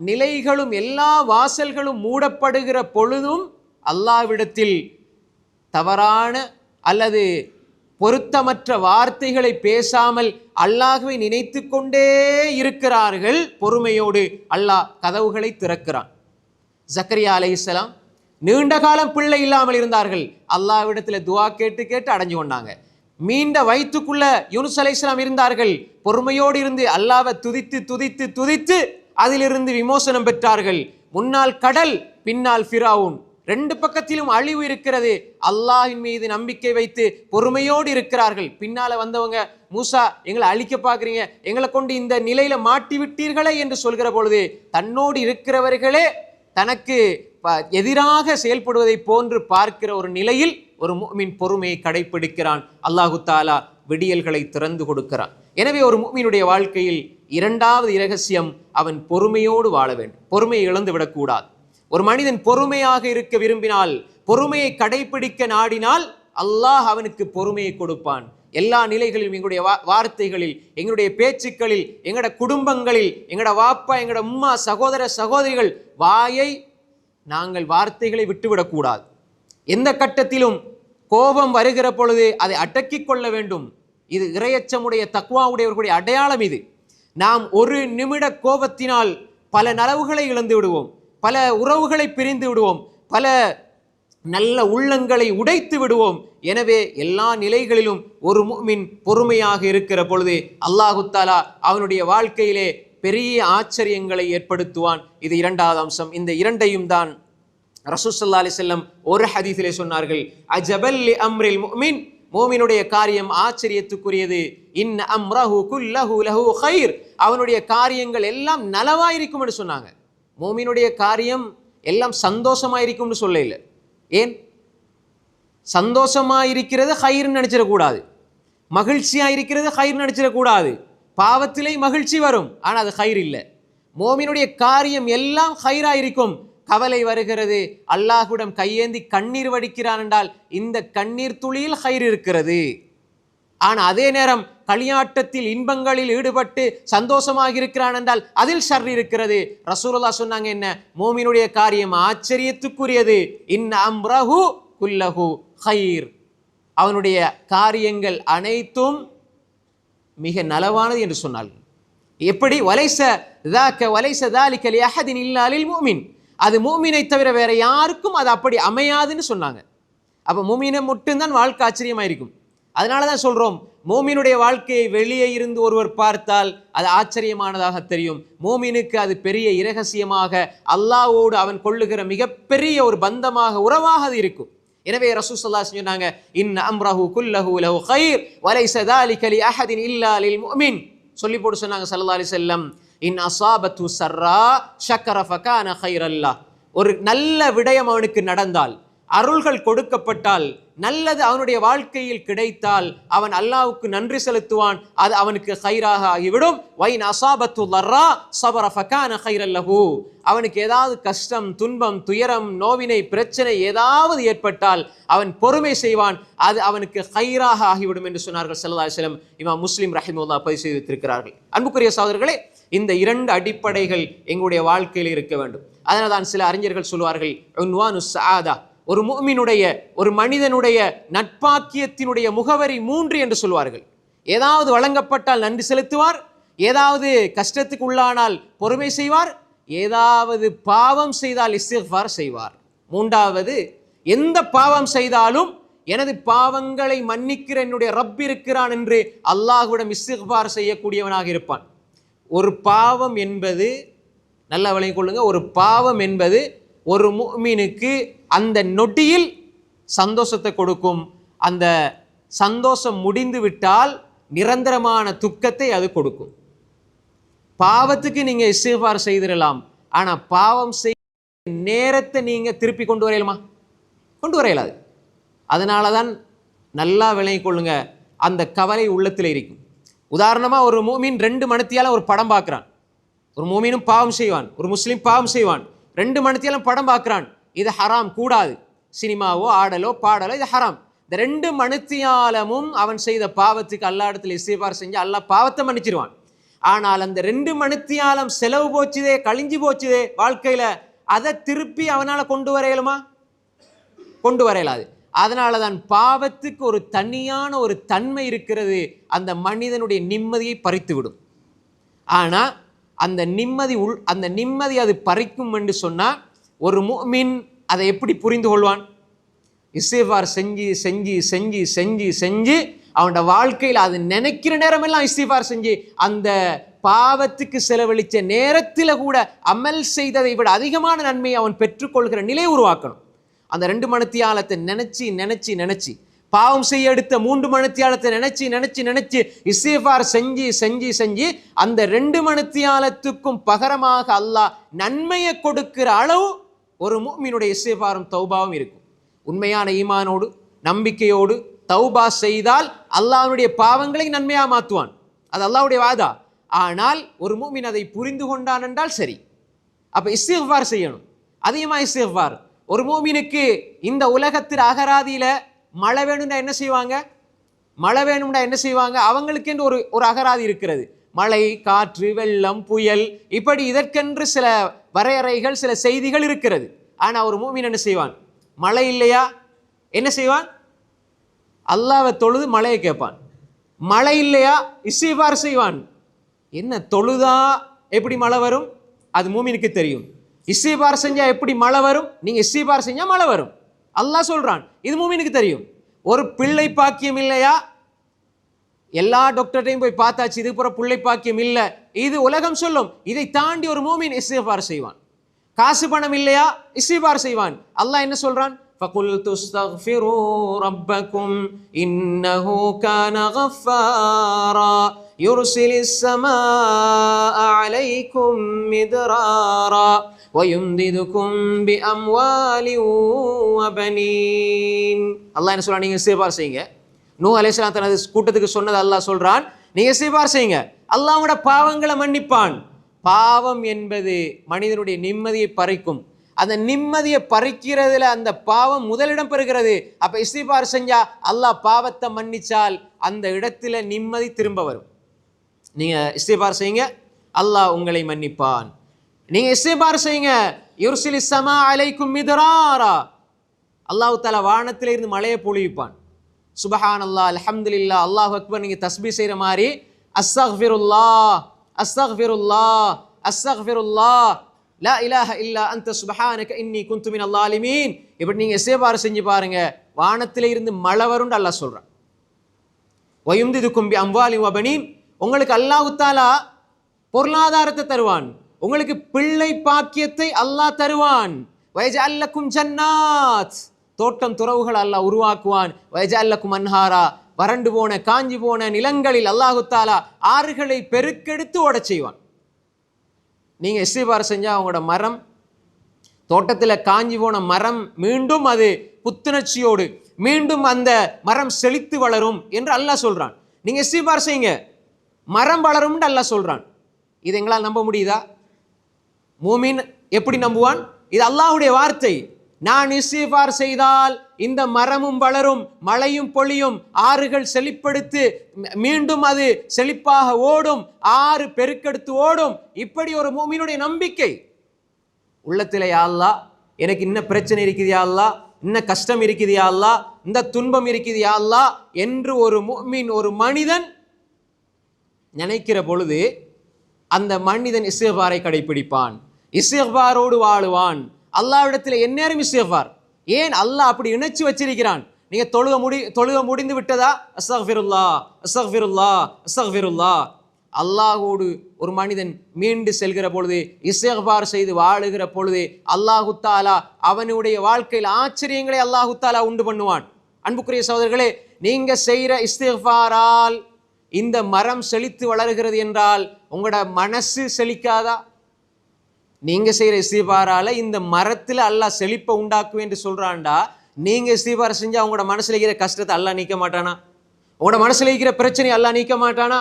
நிலைகளும் எல்லா வாசல்களும் மூடப்படுகிற பொழுதும் அல்லாஹ்விடத்தில் தவறான அல்லது பொருத்தமற்ற வார்த்தைகளை பேசாமல் அல்லாஹ்வை நினைத்து கொண்டே இருக்கிறார்கள். பொறுமையோடு அல்லாஹ் கதவுகளை திறக்கிறான். ஜக்கரியா அலைஹிஸ்ஸலாம் நீண்ட காலம் பிள்ளை இல்லாமல் இருந்தார்கள். அல்லாஹ்விடத்தில் துஆ கேட்டு அடைஞ்சு கொண்டாங்க. மீண்ட வயிற்றுக்குள்ள யூனுஸ் அலைஹிஸ்ஸலாம் இருந்தார்கள். பொறுமையோடு இருந்து அல்லாஹ்வை துதித்து அதிலிருந்து விமோசனம் பெற்றார்கள். முன்னால் கடல், பின்னால் ஃபிரௌன், 2 பக்கத்திலும் அழிவு இருக்கிறது. அல்லாஹ்வின் மீது நம்பிக்கை வைத்து பொறுமையோடு இருக்கிறார்கள். பின்னால வந்தவங்க, மூசா எங்களை அழிக்க பார்க்குறீங்க, எங்களை கொண்டு இந்த நிலையில மாட்டி விட்டீர்களே என்று சொல்கிற பொழுது தன்னோடு இருக்கிறவர்களே தனக்கு எதிராக செயல்படுவதை போன்று பார்க்கிற ஒரு நிலையில் ஒரு முஃமின் பொறுமையை கடைபிடிக்கிறான். அல்லாஹு தஆலா விடியல்களை திறந்து கொடுக்கிறான். எனவே ஒரு முஃமினுடைய வாழ்க்கையில் இரண்டாவது இரகசியம், அவன் பொறுமையோடு வாழ வேண்டும். பொறுமையை இழந்து விடக்கூடாது. ஒரு மனிதன் பொறுமையாக இருக்க விரும்பினால், பொறுமையை கடைபிடிக்க நாடினால் அல்லாஹ் அவனுக்கு பொறுமையை கொடுப்பான். எல்லா நிலைகளிலும், எங்களுடைய வார்த்தைகளில், எங்களுடைய பேச்சுக்களில், எங்களோட குடும்பங்களில், எங்களோட வாப்பா, எங்களோட உம்மா, சகோதர சகோதரிகள் வாயை நாங்கள் வார்த்தைகளை விட்டுவிடக்கூடாது. எந்த கட்டத்திலும் கோபம் வருகிற பொழுது அதை அடக்கிக் கொள்ள வேண்டும். இது இறையச்சமுடைய தக்வாவுடையவர்களுடைய அடையாளம். இது நாம் ஒரு நிமிட கோபத்தினால் பல நலவுகளை இழந்து விடுவோம், பல உறவுகளை பிரிந்து விடுவோம், பல நல்ல உள்ளங்களை உடைத்து விடுவோம். எனவே எல்லா நிலைகளிலும் ஒரு முஃமின் பொறுமையாக இருக்கிற பொழுது அல்லாஹு தஆலா அவனுடைய வாழ்க்கையிலே பெரிய ஆச்சரியங்களை ஏற்படுத்துவான். இது இரண்டாவது அம்சம். இந்த இரண்டையும் தான் ரசூல் ஸல்லல்லாஹு அலைஹி வஸல்லம் ஒரு ஹதீஸிலே சொன்னார்கள், அஜபல் லி அம்ரில் முஃமின், மூமினுடைய காரியம் ஆச்சரியத்துக்குரியது. இன் அம்ரஹு குல்லஹு லஹு கைர், அவனுடைய காரியங்கள் எல்லாம் நலவாயிருக்கும் என்று சொன்னாங்க. மூமினுடைய காரியம் எல்லாம் சந்தோஷமாயிருக்கும்னு சொல்ல இல்லை. ஏன்? சந்தோஷமாயிருக்கிறது ஹைர்னு நினைச்சிடக்கூடாது, மகிழ்ச்சியாக இருக்கிறது ஹைர் நினைச்சிடக்கூடாது. பாவத்திலே மகிழ்ச்சி வரும், ஆனால் அது ஹைர் இல்லை. மோமினுடைய காரியம் எல்லாம் ஹைரா இருக்கும். கவலை வருகிறது, அல்லாஹ்விடம் கையேந்தி கண்ணீர் வடிக்கிறான் என்றால் இந்த கண்ணீர் துளியில் ஹைர் இருக்கிறது. ஆனால் அதே நேரம் களியாட்டத்தில் இன்பங்களில் ஈடுபட்டு சந்தோஷமாக இருக்கிறான் என்றால் அதில் ஷர் இருக்கிறது. ரசூலுல்லாஹ் சொன்னாங்க என்ன, மோமினுடைய காரியம் ஆச்சரியத்துக்குரியது. இன் அம்ரஹு குல்லஹு ஹைர், அவனுடைய காரியங்கள் அனைத்தும் மிக நலவானது என்று சொன்னார்கள். எப்படி? வலைச தாக்க வலைச தாலிக லிஅஹதின் இல்லா லில் முஃமின், அது மூமினை தவிர வேற யாருக்கும் அது அப்படி அமையாதுன்னு சொன்னாங்க. அப்போ மூமினை மட்டும்தான் வாழ்க்கை ஆச்சரியமாயிருக்கும். அதனால தான் சொல்கிறோம், மூமினுடைய வாழ்க்கையை வெளியே இருந்து ஒருவர் பார்த்தால் அது ஆச்சரியமானதாக தெரியும். மூமினுக்கு அது பெரிய இரகசியமாக அல்லாஹ்வோடு அவன் கொள்ளுகிற மிகப்பெரிய ஒரு பந்தமாக, உறவாக அது இருக்கும். எனவே ரசூல் ஸல்லல்லாஹு அலைஹி வஸல்லம் சொன்னாங்க, இன் அம்ரஹு குல்லஹு லஹு கைர் வலைஸ தாலிக லிஅஹதின் இல்லா லில் முஃமின். சொல்லி போட்டு சொன்னாங்க ஸல்லல்லாஹு அலைஹி வஸல்லம், இன் அஸாபத்து ஸர்ரா ஷக்கர ஃபகான கைரல்லா. ஒரு நல்ல விடயம் அவனுக்கு நடந்தால், அருள்கள் கொடுக்கப்பட்டால், நல்லது அவனுடைய வாழ்க்கையில் கிடைத்தால் அவன் அல்லாஹ்வுக்கு நன்றி செலுத்துவான், அது அவனுக்கு ஹைராக ஆகிவிடும். வைன் அஸாபத்து லர்ரா ஸபர ஃபகான கைரல்லஹு. அவனுக்கு ஏதாவது கஷ்டம், துன்பம், துயரம், நோவினை, பிரச்சனை ஏதாவது ஏற்பட்டால் அவன் பொறுமை செய்வான், அது அவனுக்கு ஹைராக ஆகிவிடும் என்று சொன்னார்கள் ஸல்லல்லாஹு அலைஹி வஸல்லம். இமாம் முஸ்லிம் ரஹிமஹுல்லாஹ் பதிவு செய்து வைத்திருக்கிறார்கள். அன்புக்குரிய சகோதரர்களே, இந்த இரண்டு அடிப்படைகள் எங்களுடைய வாழ்க்கையில் இருக்க வேண்டும். அதனால் தான் சில அறிஞர்கள் சொல்வார்கள், உன்வானு ஸஆதா, ஒரு முஃமினுடைய, ஒரு மனிதனுடைய நட்பாக்கியத்தினுடைய முகவரி 3 என்று சொல்வார்கள். ஏதாவது வழங்கப்பட்டால் நன்றி செலுத்துவார், ஏதாவது கஷ்டத்துக்கு உள்ளானால் பொறுமை செய்வார், ஏதாவது பாவம் செய்தால் இஸ்திக்ஃபார் செய்வார். 3வது, எந்த பாவம் செய்தாலும் எனது பாவங்களை மன்னிக்கிற என்னுடைய ரப் இருக்கிறான் என்று அல்லாஹ்விடம் இஸ்திக்ஃபார் செய்யக்கூடியவனாக இருப்பான். ஒரு பாவம் என்பது, நல்லா விளங்கிக் கொள்ளுங்க, ஒரு பாவம் என்பது ஒரு முஃமினுக்கு அந்த நொடியில் சந்தோஷத்தை கொடுக்கும். அந்த சந்தோஷம் முடிந்து விட்டால் நிரந்தரமான துக்கத்தை அது கொடுக்கும். பாவத்துக்கு நீங்க இஸ்திக்ஃபார் செய்திடலாம், ஆனா பாவம் செய்ய நேரத்தை நீங்க திருப்பி கொண்டு வரையலாமா? கொண்டு வரையலாது. அதனால தான் நல்லா விளங்கிக் கொள்ளுங்க, அந்த கவலை உள்ளத்தில் இருக்கும். உதாரணமா ஒரு மூமின் 2 மணித்தியால ஒரு படம் பார்க்கிறான். ஒரு மூமினும் பாவம் செய்வான், ஒரு முஸ்லீம் பாவம் செய்வான். 2 மணித்தியாலும் படம் பார்க்கிறான். இது ஹராம், கூடாது. சினிமாவோ ஆடலோ பாடலோ இது ஹராம். இந்த 2 மணித்தியாலமும் அவன் செய்த பாவத்துக்கு அல்லாஹ் இடத்துல இஸ்திக்ஃபார் செஞ்சு அல்லாஹ் பாவத்தை மன்னிச்சிருவான். ஆனால் அந்த 2 மணித்தியாலம் செலவு போச்சுதே, கழிஞ்சு போச்சுதே வாழ்க்கையில, அதை திருப்பி அவனால கொண்டு வரையலுமா? கொண்டு வரையலாது. அதனால தான் பாவத்துக்கு ஒரு தனியான ஒரு தன்மை இருக்கிறது, அந்த மனிதனுடைய நிம்மதியை பறித்து விடும். ஆனா அந்த நிம்மதி அது பறிக்கும் என்று சொன்னா ஒரு முஃமின் அதை எப்படி புரிந்து கொள்வான்? இஸ்திக்ஃபார் செஞ்சு செஞ்சு செஞ்சு செஞ்சு செஞ்சு அவனோட வாழ்க்கையில் அது நினைக்கிற நேரமெல்லாம் இஸ்திக்ஃபார் செஞ்சு அந்த பாவத்துக்கு செலவழித்த நேரத்தில் கூட அமல் செய்ததை விட அதிகமான நன்மையை அவன் பெற்றுக்கொள்கிற நிலையை உருவாக்கணும். அந்த 2 மணித்தியாலத்தை நினைச்சு நினைச்சு நினைச்சு, பாவம் செய்ய எடுத்த 3 மணித்தியாலத்தை நினைச்சு நினைச்சு நினைச்சு இஸ்திக்ஃபார் செஞ்சு செஞ்சு செஞ்சு அந்த 2 மணித்தியாலத்துக்கும் பகரமாக அல்லாஹ் நன்மையை கொடுக்கிற அளவு ஒரு முஃமினுடைய இஸ்திக்ஃபாரும் தௌபாவும் இருக்கும். உண்மையான ஈமானோடு நம்பிக்கையோடு தௌபா செய்தால் அல்லாஹ்வுடைய பாவங்களை நன்மையா மாற்றுவான். அது அல்லாஹ்வுடைய வாதா. ஆனால் ஒரு முஃமின் அதை புரிந்து கொண்டான் என்றால் சரி. அப்ப இஸ்திக்ஃபார் செய்யணும், அதிகமாக இஸ்திக்ஃபார். ஒரு முஃமினுக்கு இந்த உலகத்தில் அகராதியில மழை வேணும்னா என்ன செய்வாங்க? மழை வேணும்னா என்ன செய்வாங்க? அவங்களுக்கு என்று ஒரு அகராதி இருக்கிறது. மழை, காற்று, வெள்ளம், புயல், இப்படி இதற்கென்று சில வரையறைகள், சில செய்திகள் இருக்கிறது. ஆனா ஒரு முஃமின் என்ன செய்வான்? மழை இல்லையா என்ன செய்வான்? அல்லாஹ்வை தொழுது மழையை கேட்பான். மழை இல்லையா இஸ்திக்ஃபார் செய்வான். என்ன தொழுதா எப்படி மழை வரும்? அது முஃமினுக்கு தெரியும். இஸ்திக்ஃபார் செஞ்சா எப்படி மழை வரும்? நீங்க இஸ்திக்ஃபார் செஞ்சா மழை வரும். அல்லாஹ் சொல்றான், இது முஃமினுக்கு தெரியும். ஒரு பிள்ளை பாக்கியம் இல்லையா? எல்லா டாக்டர்டையும் போய் பார்த்தாச்சு, இது புற பிள்ளை பாக்கியம் இல்லை, இது உலகம் சொல்லும். இதை தாண்டி ஒரு முஃமின் இஸ்திக்ஃபார் செய்வான். காசு பணம் இல்லையா? இஸ்திக்ஃபார் செய்வான். அல்லாஹ் என்ன சொல்றான்? فَقُلْتُ اسْتَغْفِرُوا رَبَّكُمْ إِنَّهُ كَانَ غَفَّارًا يُرْسِلِ السَّمَاءَ عَلَيْكُمْ مِدْرَارًا وَيُمْدِدُكُمْ بِأَمْوَالٍ وَبَنِينَ. அல்லாஹ் என்ன சொல்றான்? நீங்க இஸ்திக்ஃபார் செய்யுங்க. நூஹ் அலைஹிஸ்ஸலாம் தனது கூட்டத்துக்கு சொன்னது அல்லாஹ் சொல்றான், நீங்க இஸ்திக்ஃபார் செய்யுங்க, அல்லாஹ்வோட பாவங்களை மன்னிப்பான். பாவம் என்பது மனிதனுடைய நிம்மதியை பறிக்கும். அந்த நிம்மதியை பறிக்கிறதுல அந்த பாவம் முதலிடம் பெறுகிறது. அப்ப இஸ்திக்பார் செஞ்சா அல்லாஹ் பாவத்தை மன்னிச்சால் அந்த இடத்துல நிம்மதி திரும்ப வரும். நீங்க இஸ்திக்பார் செய்யுங்க, அல்லாஹ் உங்களை மன்னிப்பான். நீங்க இஸ்திக்பார் செய்யுங்க, யுர்சிலிஸ் ஸமா அலைக்கும் மிதராரா, அல்லாஹ் தஆலா வானத்திலே இருந்து மழையை பொழிவிப்பான். சுப்ஹானல்லாஹ், அல்ஹம்துலில்லாஹ், அல்லாஹு அக்பர் நீங்க தஸ்பீஹ் செய்யற மாதிரி அஸ்தக்ஃபிருல்லாஹ் அஸ்தக்ஃபிருல்லாஹ் அஸ்தக்ஃபிருல்லாஹ் லா இலாஹ இல்லா அன்த சுப்ஹானக இன்னி குன்து மினல் ஸாலிமீன் இப்படி நீங்க இஸ்திக்பார் செஞ்சு பாருங்க, வானத்திலே இருந்து மழை வரும்னு அல்லாஹ் சொல்றான். வயும்திதுக்கும் பி அம்வாலின் வ பனீன், உங்களுக்கு அல்லாஹ் தஆலா பொருளாதாரத்தை தருவான், உங்களுக்கு பிள்ளை பாக்கியத்தை அல்லாஹ் தருவான். வயஜஅல் லக்கும் ஜன்னாத், தோட்டம் துறவுகள் அல்லாஹ் உருவாக்குவான். வயஜஅல் லக்கும் அன்ஹாரா, வறண்டு போன காஞ்சி போன நிலங்களில் அல்லாஹு தஆலா ஆறுகளை பெருக்கெடுத்து ஓடச் செய்வான். நீங்க இஸ்திக்பார் செஞ்சா அவங்களோட மரம், தோட்டத்தில் காஞ்சி போன மரம் மீண்டும் அது புத்துணர்ச்சியோடு மீண்டும் அந்த மரம் செழித்து வளரும் என்று அல்லாஹ் சொல்றான். நீங்க இஸ்திக்பார் செய்யுங்க, மரம் வளரும் அல்லாஹ் சொல்றான். இது எங்களால் நம்ப முடியுதா? மூமின் எப்படி நம்புவான்? இது அல்லாஹ்வுடைய வார்த்தை. நான் இஸ்திக்பார் செய்தால் இந்த மரமும் வளரும், மழையும் பொழியும், ஆறுகள் செழிப்படுத்து மீண்டும் அது செழிப்பாக ஓடும், ஆறு பெருக்கெடுத்து ஓடும். இப்படி ஒரு மூமினுடைய நம்பிக்கை உள்ளத்திலே, யா அல்லாஹ் எனக்கு இன்ன பிரச்சனை இருக்குது, யா அல்லாஹ் இன்ன கஷ்டம் இருக்குது, யா அல்லாஹ் இந்த துன்பம் இருக்குது, யா அல்லாஹ் என்று ஒரு மூமின், ஒரு மனிதன் நினைக்கிற பொழுது அந்த மனிதன் இஸ்திக்பாரை கடைபிடிப்பான், இஸ்திக்பாரோடு வாழுவான். அல்லாஹ்விடத்தில் எந்நேரம் இஸ்திக்பார். ஏன் அல்லாஹ் அப்படி இணைச்சு வச்சிருக்கிறான்? நீங்க தொழுக முடிந்து விட்டதா, அஸ்தக்ஃபிருல்லாஹ் அஸ்தக்ஃபிருல்லாஹ் அஸ்தக்ஃபிருல்லாஹ். அல்லாஹோடு ஒரு மனிதன் மீண்டு செல்கிற பொழுது, இஸ்திக்பார் செய்து வாழுகிற பொழுது அல்லாஹு தஆலா அவனுடைய வாழ்க்கையில் ஆச்சரியங்களை அல்லாஹு தஆலா உண்டு பண்ணுவான். அன்புக்குரிய சகோதரர்களே, நீங்க செய்கிற இஸ்திக்பாரால் இந்த மரம் செழித்து வளர்கிறது என்றால் உங்களோட மனசு செழிக்காதா? நீங்க செய்யற இஸ்திக்பாரால இந்த மரத்துல அல்லாஹ் செழிப்பை உண்டாக்குவேன் என்று சொல்றான்டா. நீங்க இஸ்திக்பார் செஞ்சா உங்களோட மனசுல இருக்கிற கஷ்டத்தை அல்லாஹ் நீக்க மாட்டானா? உங்களோட மனசுல இருக்கிற பிரச்சனை அல்லாஹ் நீக்க மாட்டானா?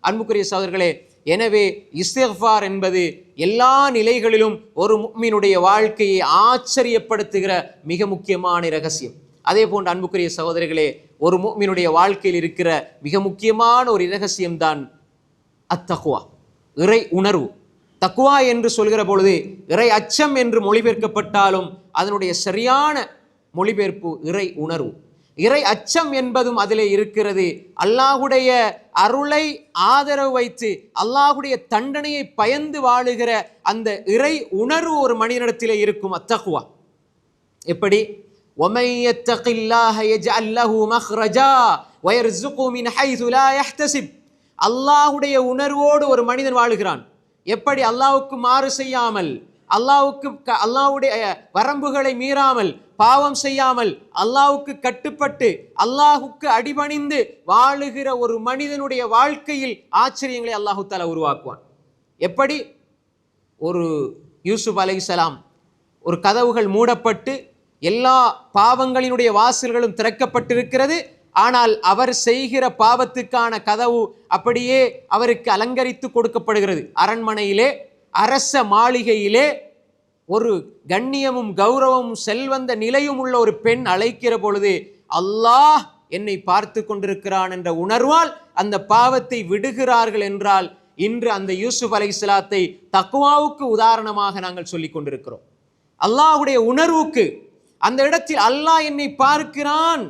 அன்புக்குரிய சகோதரர்களே, எனவே இஸ்திக்பார் என்பது எல்லா நிலைகளிலும் ஒரு முஃமினுடைய வாழ்க்கையை ஆச்சரியப்படுத்துகிற மிக முக்கியமான இரகசியம். அதே போன்று அன்புக்குரிய சகோதரர்களே, ஒரு முஃமினுடைய வாழ்க்கையில் இருக்கிற மிக முக்கியமான ஒரு இரகசியம் தான் அத்தக்வா, இறை உணர்வு. தக்குவா என்று சொல்கிற பொழுது இறை அச்சம் என்று மொழிபெயர்க்கப்பட்டாலும் அதனுடைய சரியான மொழிபெயர்ப்பு இறை உணர்வு. இறை அச்சம் என்பதும் அதிலே இருக்கிறது. அல்லாஹுடைய அருளை ஆதரவு வைத்து அல்லாஹுடைய தண்டனையை பயந்து வாழுகிற அந்த இறை உணர்வு ஒரு மனிதனிடத்திலே இருக்கும். அத்தக்வா எப்படி? وَمَن يَتَّقِ اللَّهَ يَجْعَل لَّهُ مَخْرَجًا وَيَرْزُقْهُ مِنْ حَيْثُ لَا يَحْتَسِبْ. அல்லாஹுடைய உணர்வோடு ஒரு மனிதன் வாழுகிறான். எப்படி? அல்லாஹ்வுக்கு மாறு செய்யாமல், அல்லாஹ்வுடைய வரம்புகளை மீறாமல், பாவம் செய்யாமல், அல்லாஹ்வுக்கு கட்டுப்பட்டு அல்லாஹ்வுக்கு அடிபணிந்து வாழுகிற ஒரு மனிதனுடைய வாழ்க்கையில் ஆச்சரியங்களை அல்லாஹு தஆலா உருவாக்குவான். எப்படி? ஒரு யூசுப் அலைஹிஸ்ஸலாம், ஒரு கதவுகள் மூடப்பட்டு எல்லா பாவங்களினுடைய வாசல்களும் திறக்கப்பட்டிருக்கிறது. ஆனால் அவர் செய்கிற பாவத்துக்கான கதவு அப்படியே அவருக்கு அலங்கரித்து கொடுக்கப்படுகிறது. அரண்மனையிலே, அரச மாளிகையிலே ஒரு கண்ணியமும் கௌரவமும் செல்வந்த நிலையும் உள்ள ஒரு பெண் அழைக்கிற பொழுது அல்லாஹ் என்னை பார்த்து கொண்டிருக்கிறான் என்ற உணர்வால் அந்த பாவத்தை விடுகிறார்கள் என்றால் இன்று அந்த யூசுப் அலைஹிஸ்ஸலாத்தை தக்வாவுக்கு உதாரணமாக நாங்கள் சொல்லிக் கொண்டிருக்கிறோம். அல்லாஹுடைய உணர்வுக்கு, அந்த இடத்தில் அல்லாஹ் என்னை பார்க்கிறான்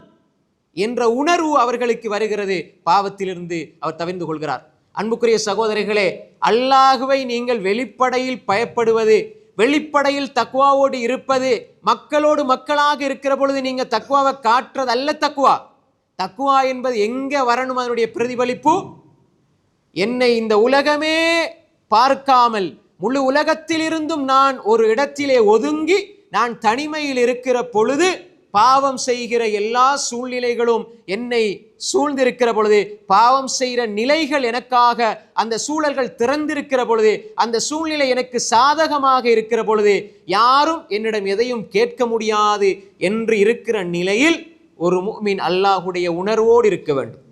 என்ற உணர்வு அவர்களுக்கு வருகிறது. பாவத்திலிருந்து அவர் தவிர்ந்து கொள்கிறார். அன்புக்குரிய சகோதரர்களே, அல்லாஹுவை நீங்கள் வெளிப்படையில் பயப்படுவது, வெளிப்படையில் தக்வாவோடு இருப்பது, மக்களோடு மக்களாக இருக்கிற பொழுது நீங்க தக்வாவை காட்டுறது அல்ல. தக்வா தக்வா என்பது எங்க வரணும்? அதனுடைய பிரதிபலிப்பு என்னை இந்த உலகமே பார்க்காமல் முழு உலகத்திலிருந்தும் நான் ஒரு இடத்திலே ஒதுங்கி நான் தனிமையில் இருக்கிற பொழுது பாவம் செய்கிற எல்லா சூழ்நிலைகளும் என்னை சூழ்ந்திருக்கிற பொழுது, பாவம் செய்கிற நிலைகள் எனக்காக அந்த சூழல்கள் திறந்திருக்கிற பொழுது, அந்த சூழ்நிலை எனக்கு சாதகமாக இருக்கிற பொழுது யாரும் என்னிடம் எதையும் கேட்க முடியாது என்று இருக்கிற நிலையில் ஒரு முஃமின் அல்லாஹுடைய உணர்வோடு இருக்க வேண்டும்.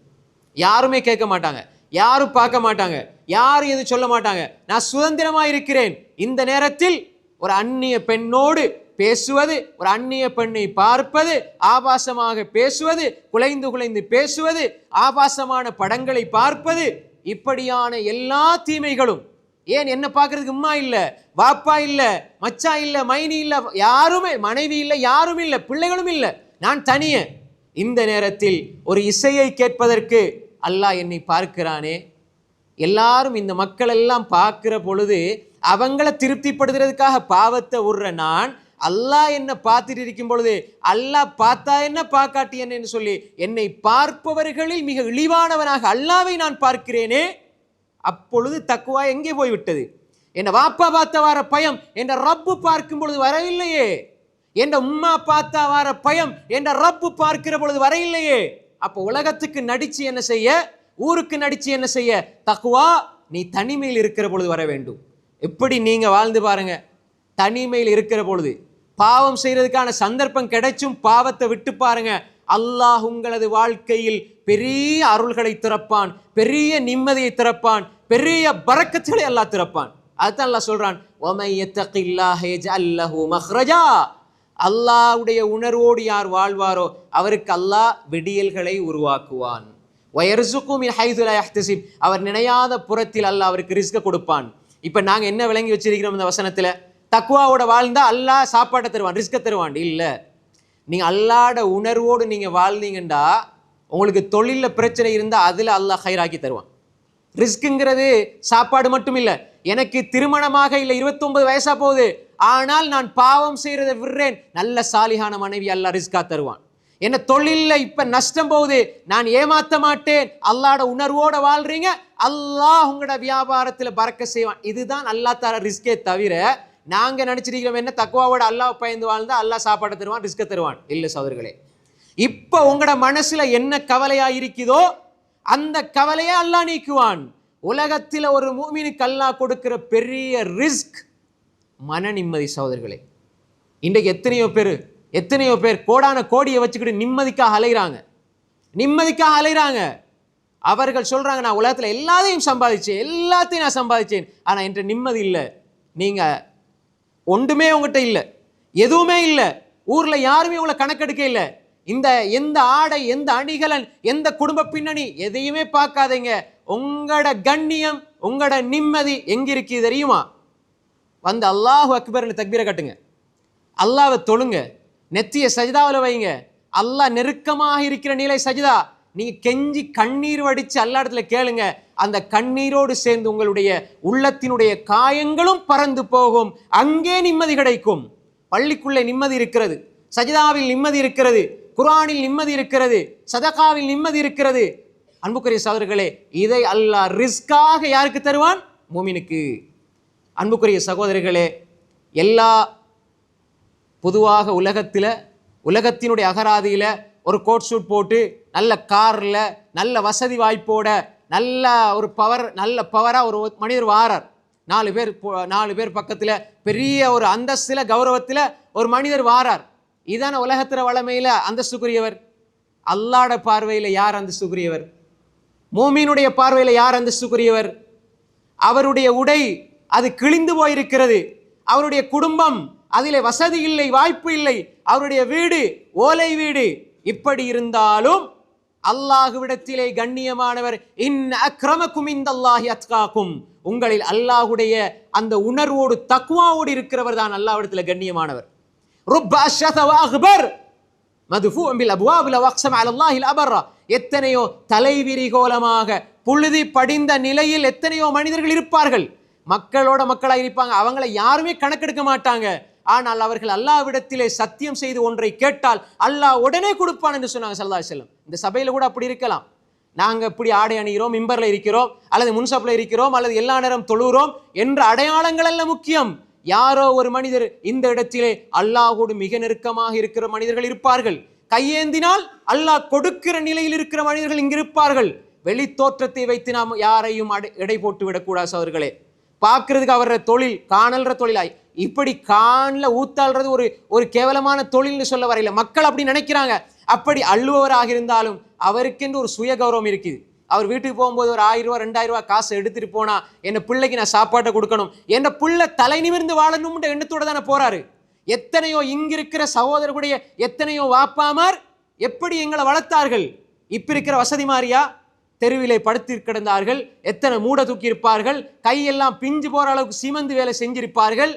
யாருமே கேட்க மாட்டாங்க, யாரும் பார்க்க மாட்டாங்க, யாரும் எதுவும் சொல்ல மாட்டாங்க. நான் சுதந்திரமா இருக்கிறேன். இந்த நேரத்தில் ஒரு அந்நிய பெண்ணோடு பேசுவது, ஒரு அந்நிய பெண்ணை பார்ப்பது, ஆபாசமாக பேசுவது, குலைந்து குலைந்து பேசுவது, ஆபாசமான படங்களை பார்ப்பது, இப்படியான எல்லா தீமைகளும். ஏன் என்ன பார்க்கறதுக்கு உம்மா இல்ல, வாப்பா இல்ல, மச்சா இல்ல, மைனி இல்ல, யாருமே, மனைவி இல்ல, யாரும் இல்ல, பிள்ளைகளும் இல்ல, நான் தனியே. இந்த நேரத்தில் ஒரு இசையை கேட்பதற்கு அல்லாஹ் என்னை பார்க்கிறானே. எல்லாரும் இந்த மக்கள் எல்லாம் பார்க்கிற பொழுது அவங்களை திருப்திப்படுத்துறதுக்காக பாவத்தை விடுற நான், அல்லாஹ் என்ன பார்த்துட்டு இருக்கும் பொழுது அல்லாஹ் பார்த்தா என்ன பார்க்காட்டி என்னன்னு சொல்லி என்னை பார்ப்பவர்களில் மிக இழிவானவனாக அல்லாவை நான் பார்க்கிறேனே. அப்பொழுது தக்குவா எங்கே போய்விட்டது? என் வாப்பா பார்த்த வார பயம் என்ற ரப்பு பார்க்கும் பொழுது வரவில்லையே. என் உம்மா பார்த்தா வார பயம் என்ற ரப்பு பார்க்கிற பொழுது வரையில்லையே. அப்போ உலகத்துக்கு நடிச்சு என்ன செய்ய, ஊருக்கு நடிச்சு என்ன செய்ய? தக்குவா நீ தனிமையில் இருக்கிற பொழுது வர வேண்டும். எப்படி நீங்க வாழ்ந்து பாருங்க. தனிமையில் இருக்கிற பொழுது பாவம் செய்யறதுக்கான சந்தர்ப்பம் கிடைச்சும் பாவத்தை விட்டு பாருங்க. அல்லாஹ் உங்களது வாழ்க்கையில் பெரிய அருள்களை திறப்பான், பெரிய நிம்மதியை திறப்பான், பெரிய பரக்கத்துகளை அல்லாஹ் திறப்பான். அதுதான் அல்லாஹ் சொல்றான், வமை யத்தகில்லாஹ யஜ்அல் லஹு மக்ரஜா. அல்லாஹ்வுடைய உணர்வோடு யார் வாழ்வாரோ அவருக்கு அல்லாஹ் விடியல்களை உருவாக்குவான். வயர்சுகு மின் ஹைது லா யஹ்தசிப். அவர் நினையாத புறத்தில் அல்லாஹ் அவருக்கு ரிஸ்க் கொடுப்பான். இப்ப நாங்க என்ன விளங்கி வச்சிருக்கிறோம் இந்த வசனத்துல? தக்வாவோட வாழ்ந்தா அல்லாஹ் சாப்பாட்டை தருவான், ரிஸ்க தருவான். இல்ல, நீங்க அல்லாஹ்ட உணர்வோடு நீங்க வாழ்ந்தீங்கண்டா உங்களுக்கு தொழில பிரச்சனை இருந்தா அதுல அல்லாஹ் ஹைராக்கி தருவான். ரிஸ்க்குங்கிறது சாப்பாடு மட்டும் இல்ல. எனக்கு திருமணமாக இல்லை, 29 வயசா போகுது, ஆனால் நான் பாவம் செய்யறதை விடுறேன், நல்ல சாலிஹான மனைவி அல்லாஹ் ரிஸ்கா தருவான். என்ன தொழில இப்ப நஷ்டம் போகுது, நான் ஏமாத்த மாட்டேன், அல்லாஹ்ட உணர்வோட வாழ்றீங்க, அல்லாஹ் உங்களோட வியாபாரத்துல பறக்க செய்வான். இதுதான் அல்லாஹ் தர ரிஸ்கே தவிர நாங்க நினைச்சிருக்கிறோம் என்ன தக்வாவோட அல்லாஹ் பயந்து வாழ்ந்தா அல்லாஹ் சாப்பாடு தருவான், ரிஸ்க தருவான். இல்ல சகோதரர்களே, இப்ப உங்களோட மனசுல என்ன கவலையா இருக்குதோ அந்த கவலையை அல்லாஹ் நீக்குவான். உலகத்தில் ஒரு முஃமினுக்கு அல்லாஹ் கொடுக்கிற பெரிய ரிஸ்க் மன நிம்மதி. சகோதரர்களே, இன்றைக்கு எத்தனையோ பேர் கோடான கோடியை வச்சுக்கிட்டு நிம்மதிக்காக அலைகிறாங்க. அவர்கள் சொல்றாங்க, நான் உலகத்தில் எல்லாத்தையும் நான் சம்பாதிச்சேன், ஆனா என்ற நிம்மதி இல்லை. நீங்க ஒன்றுமே உங்ககிட்ட இல்லை, எதுவுமே இல்லை, ஊர்ல யாருமே உங்களை கணக்கெடுக்க இல்லை. இந்த எந்த ஆடை, எந்த அணிகலன், எந்த குடும்ப பின்னணி எதையுமே பார்க்காதீங்க. உங்களோட கண்ணியம், உங்களோட நிம்மதி எங்க இருக்கு தெரியுமா? வந்து அல்லாஹு அக்பர்னு தக்பீரை கட்டுங்க, அல்லாஹ்வை தொழுங்க, நெத்திய சஜிதாவில் வைங்க. அல்லாஹ் நெருக்கமாக இருக்கிற நிலை சஜிதா. நீங்க கெஞ்சி கண்ணீர் வடிச்சு அல்லாஹ் இடத்துல கேளுங்க. அந்த கண்ணீரோடு சேர்ந்து உங்களுடைய உள்ளத்தினுடைய காயங்களும் பறந்து போகும். அங்கே நிம்மதி கிடைக்கும். பள்ளிக்குள்ளே நிம்மதி இருக்கிறது, சஜிதாவில் நிம்மதி இருக்கிறது, குர்ஆனில் நிம்மதி இருக்கிறது, சதகாவில் நிம்மதி இருக்கிறது. அன்புக்குரிய சகோதரர்களே, இதை அல்லாஹ் ரிஸ்காக யாருக்கு தருவான்? மூமினுக்கு. அன்புக்குரிய சகோதரர்களே, எல்லா பொதுவாக உலகத்தினுடைய அகராதியில ஒரு கோட் ஷூட் போட்டு நல்ல கார்ல நல்ல வசதி வாய்ப்போட நல்ல பவரா ஒரு மனிதர் வாரார். 4 பேர் பக்கத்துல பெரிய ஒரு அந்தஸ்துல கௌரவத்துல ஒரு மனிதர் வாரார். இதான உலகத்திர வளமையில அந்தஸ்துக்குரியவர். அல்லாஹ்ட பார்வையில யார் அந்தஸ்துக்குரியவர்? மூமினுடைய பார்வையில யார் அந்தஸ்துக்குரியவர்? அவருடைய உடை அது கிழிந்து போயிருக்கிறது, அவருடைய குடும்பம் அதிலே வசதி இல்லை, வாய்ப்பு இல்லை, அவருடைய வீடு ஓலை வீடு. இப்படி இருந்தாலும் அல்லாஹ்விடத்திலே கண்ணியமானவர், இன் அக்ரமக்கும் இந்தல்லாஹி அத்காக்கும், உங்களில் அல்லாஹ்வுடைய அந்த உணர்வோடு தக்வாவோடு இருக்கிறவர் தான் அல்லாஹ்விடத்திலே கண்ணியமானவர். ருப்ப அஷ்அஸ வ அக்பர் மதுஃபூஅன் பில் அப்வாப் லவ் அக்ஸம அலல்லாஹில் அபர்ர. எத்தனையோ தலைவிரிகோலமாக புழுதி படிந்த நிலையில் எத்தனையோ மனிதர்கள் இருப்பார்கள். மக்களாக இருப்பாங்க, அவங்களை யாருமே கணக்கெடுக்க மாட்டாங்க. ஆனால் அவர்கள் அல்லாஹ்விடத்திலே சத்தியம் செய்து ஒன்றை கேட்டால் அல்லாஹ் உடனே கொடுப்பான் என்று சொன்னாங்க ஸல்லல்லாஹு அலைஹி வஸல்லம். இந்த சபையில கூட அப்படி இருக்கலாம். நாங்க இப்படி ஆடை அணிகிறோம், மிம்பர்ல இருக்கிறோம், அல்லது முன்சப்ல இருக்கிறோம், அல்லது எல்லா நேரம் தொழுகிறோம் என்ற அடையாளங்கள் அல்ல முக்கியம். யாரோ ஒரு மனிதர் இந்த இடத்திலே அல்லாஹ்வோடு மிக நெருக்கமாக இருக்கிற மனிதர்கள் இருப்பார்கள். கையேந்தினால் அல்லாஹ் கொடுக்கிற நிலையில் இருக்கிற மனிதர்கள் இங்கு இருப்பார்கள். வெளி தோற்றத்தை வைத்து நாம் யாரையும் எடை போட்டு விடக்கூடாது அவர்களே. பார்க்கறதுக்கு அவர தொழில் காணல்ற தொழிலாய், இப்படி காணல ஊத்தாள்றது ஒரு கேவலமான தொழில்னு சொல்ல வரையில. மக்கள் அப்படி நினைக்கிறாங்க. அப்படி அள்ளுவராக இருந்தாலும் அவருக்கென்று ஒரு சுய கௌரவம் இருக்குது. அவர் வீட்டுக்கு போகும்போது ஒரு 1000 ரூபா 2000 ரூபா காசை எடுத்துட்டு போனா என் பிள்ளைக்கு நான் சாப்பாட்டை கொடுக்கணும், என் பிள்ளை தலை நிமிர்ந்து வாழணும்ன்ற எண்ணத்தோட தானே போறாரு. எத்தனையோ இங்கிருக்கிற சகோதரர்களுடைய எத்தனையோ வாப்பாமார் எப்படி எங்களை வளர்த்தார்கள். இப்ப இருக்கிற வசதி மாறியா? தெருவிலே படுத்து கிடந்தார்கள், எத்தனை மூட தூக்கி இருப்பார்கள், கையெல்லாம் பிஞ்சு போற அளவுக்கு சீமந்து வேலை செஞ்சிருப்பார்கள்,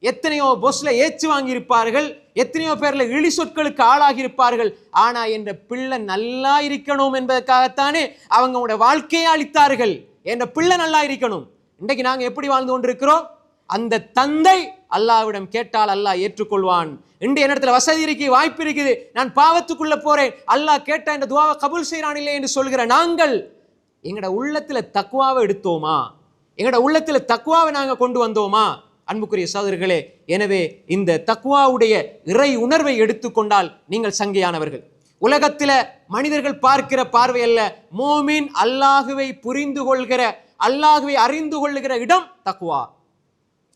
எத்தனையோ பொஸ்ல ஏச்சு வாங்கி இருப்பார்கள், எத்தனையோ பேர்ல இழி சொற்களுக்கு ஆளாகி இருப்பார்கள். ஆனா என்ற பிள்ளை நல்லா இருக்கணும் என்பதற்காகத்தானே அவங்களுடைய வாழ்க்கையை அளித்தார்கள். என்ற பிள்ளை நல்லா இருக்கணும். இன்றைக்கு நாங்க எப்படி வாழ்ந்து கொண்டிருக்கிறோம்? அந்த தந்தை அல்லாஹ்விடம் கேட்டால் அல்லாஹ் ஏற்றுக்கொள்வான். இன்றைய இடத்துல வசதி இருக்கு, வாய்ப்பு இருக்குது, நான் பாவத்துக்குள்ள போறேன், அல்லாஹ் கேட்டா இந்த துஆவை கபூல் செய்றான் இல்லை என்று சொல்கிற நாங்கள் எங்கட உள்ளத்துல தக்வாவை எடுத்தோமா? எங்கட உள்ளத்துல தக்வாவை நாங்க கொண்டு வந்தோமா? அன்புக்குரிய சகோதரர்களே, எனவே இந்த தக்வாவுடைய இறை உணர்வை எடுத்துக்கொண்டால் நீங்கள் சங்கையானவர்கள். உலகத்தில மனிதர்கள் பார்க்கிற பார்வை அல்ல, மோமின் அல்லாஹுவை புரிந்து கொள்கிற, அல்லாஹுவை அறிந்து கொள்ளுகிற இடம் தக்வா.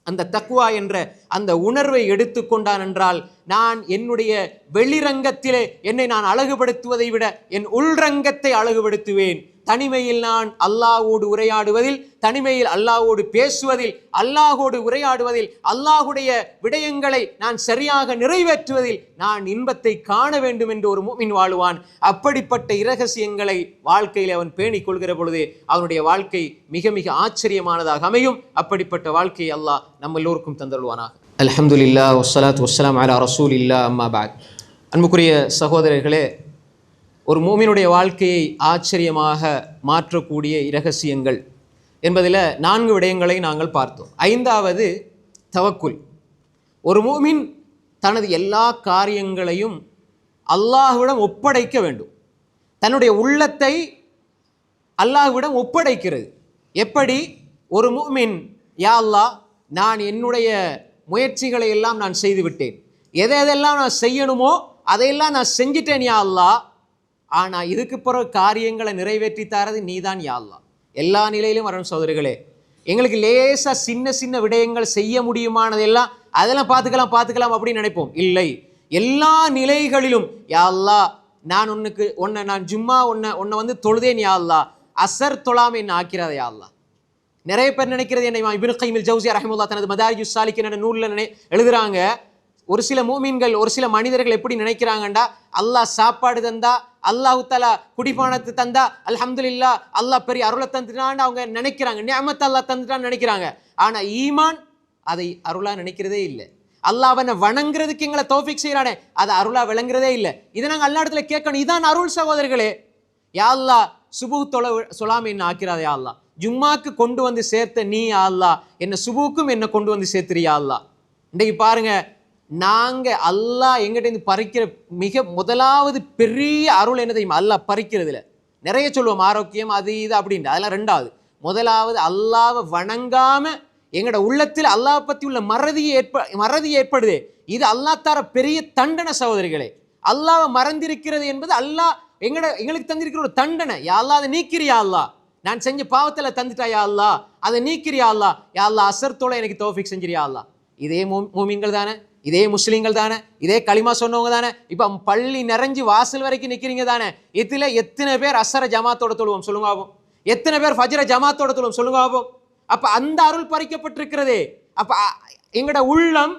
அந்த தக்வா என்ற அந்த உணர்வை எடுத்துக்கொண்டான் என்றால், நான் என்னுடைய வெளிரங்கத்திலே என்னை நான் அழகுபடுத்துவதை விட என் உள்ரங்கத்தை அழகுபடுத்துவேன். தனிமையில் நான் அல்லாஹ்வோடு உரையாடுவதில், தனிமையில் அல்லாஹ்வோடு பேசுவதில், அல்லாஹ்வோடு உரையாடுவதில், அல்லாஹ்வுடைய விடயங்களை நான் சரியாக நிறைவேற்றுவதில் நான் இன்பத்தை காண வேண்டும் என்று ஒரு முஃமின் வாழுவான். அப்படிப்பட்ட இரகசியங்களை வாழ்க்கையில் அவன் பேணிக் கொள்கிற பொழுது அவனுடைய வாழ்க்கை மிக மிக ஆச்சரியமானதாக அமையும். அப்படிப்பட்ட வாழ்க்கையை அல்லாஹ் நம்ம எல்லோருக்கும் தந்தருள்வானாக. அல்ஹம்துலில்லாஹ் வஸ்ஸலாத்து வஸ்ஸலாம் அலா ரசூலில்லாஹ் அம்மா பஅத். அன்புக்குரிய சகோதரர்களே, ஒரு மூமினுடைய வாழ்க்கையை ஆச்சரியமாக மாற்றக்கூடிய இரகசியங்கள் என்பதில் 4 விடயங்களை நாங்கள் பார்த்தோம். 5வது தவக்குல். ஒரு மூமின் தனது எல்லா காரியங்களையும் அல்லாஹ்விடம் ஒப்படைக்க வேண்டும். தன்னுடைய உள்ளத்தை அல்லாஹ்விடம் ஒப்படைக்கிறது. எப்படி? ஒரு மூமின், யா அல்லாஹ், நான் என்னுடைய முயற்சிகளை எல்லாம் நான் செய்து விட்டேன், எதெல்லாம் நான் செய்யணுமோ அதையெல்லாம் நான் செஞ்சிட்டேன் யா அல்லாஹ், ஆனா இதுக்கு பிறகு காரியங்களை நிறைவேற்றி தாரது நீதான் யா அல்லாஹ். எல்லா நிலையிலும் வரணும் சகோதரர்களே. எங்களுக்கு லேசா சின்ன சின்ன விடயங்கள் செய்ய முடியுமானதெல்லாம் அதெல்லாம் பார்த்துக்கலாம் அப்படின்னு நினைப்போம். இல்லை, எல்லா நிலைகளிலும் யா அல்லாஹ், நான் நான் ஜும்மா உன்னை வந்து தொழுதேன் யா அல்லாஹ், அசர் தொழாம என்ன ஆக்கிறாத யா அல்லாஹ். நிறைய பேர் நினைக்கிறது, என்ன இப்னு கய்யிம் அல்-ஜௌஸிய்யா ரஹிமஹுல்லாஹ் தனது மதாரிஜுஸ் ஸாலிகீன் என்ற நூலில் எழுதுறாங்க, ஒரு சில மூமின்கள், ஒரு சில மனிதர்கள் எப்படி நினைக்கிறாங்கண்டா, அல்லாஹ் சாப்பாடு தந்தா, அல்லாஹு தஆலா குடிபானத்தை தந்தா, அல்ஹம்துலில்லாஹ், அல்லாஹ் பெரிய அருளை தந்துட்டான்னு அவங்க நினைக்கிறாங்க, நிஅமத் அல்லாஹ் தந்துட்டான்னு நினைக்கிறாங்க. ஆனா ஈமான் அதை அருளா நினைக்கிறதே இல்லை. அல்லாஹ்வை வணங்குறதுக்கு எங்களை தௌஃபீக் செய்யறானே, அதை அருளா விளங்குறதே இல்லை. இதை நாங்கள் அல்லா இடத்துல கேட்கணும். இதான் அருள் சகோதரர்களே. யா அல்லாஹ், சுபு சொல்லாம என்ன ஆக்கிறாத யா அல்லாஹ், ஜும்மாக்கு கொண்டு வந்து சேர்த்த நீ யா அல்லாஹ், என்ன சுபுக்கும் என்ன கொண்டு வந்து சேர்த்துறியா அல்லாஹ். இன்றைக்கு பாருங்க, நாங்க அல்லாஹ் எங்கிட்ட இருந்து பறிக்கிற மிக முதலாவது பெரிய அருள் என்ன தெரியுமா? அல்லாஹ் பறிக்கிறதுல நிறைய சொல்லுவோம், ஆரோக்கியம் அது இது அப்படின்ட்டு, அதெல்லாம் 2வது. முதலாவது, அல்லாஹ்வை வணங்காம எங்களோட உள்ளத்தில் அல்லாஹ் பத்தி உள்ள மறதி ஏற்படுது. இது அல்லாஹ் தர பெரிய தண்டனை சகோதரிகளே. அல்லாஹ்வை மறந்திருக்கிறது என்பது அல்லாஹ் எங்களுக்கு தந்திருக்கிற ஒரு தண்டனை. யா அல்லாஹ், அதை நீக்கிறியா அல்லாஹ், நான் செஞ்ச பாவத்தில் தந்துட்டா யா அல்லாஹ், அதை நீக்கிறியா அல்லாஹ். யா அல்லாஹ், அசர் தொலை எனக்கு தௌஃபீக் செஞ்சிரியா அல்லாஹ். இதே மூமின்கள் தானே, இதே முஸ்லீம்கள் தானே, இதே களிமா சொன்னவங்க தானே. இப்போ பள்ளி நிறைஞ்சு வாசல் வரைக்கும் நிற்கிறீங்க தானே. இதில் எத்தனை பேர் அசர ஜமாத்தோட தொழுவோம் சொல்லுங்க ஆகும்? எத்தனை பேர் ஃபஜ்ர ஜமாத்தோட தொழுவோம் சொல்லுங்க ஆகும்? அப்போ அந்த அருள் பறிக்கப்பட்டிருக்கிறதே. அப்போ எங்களோட உள்ளம்,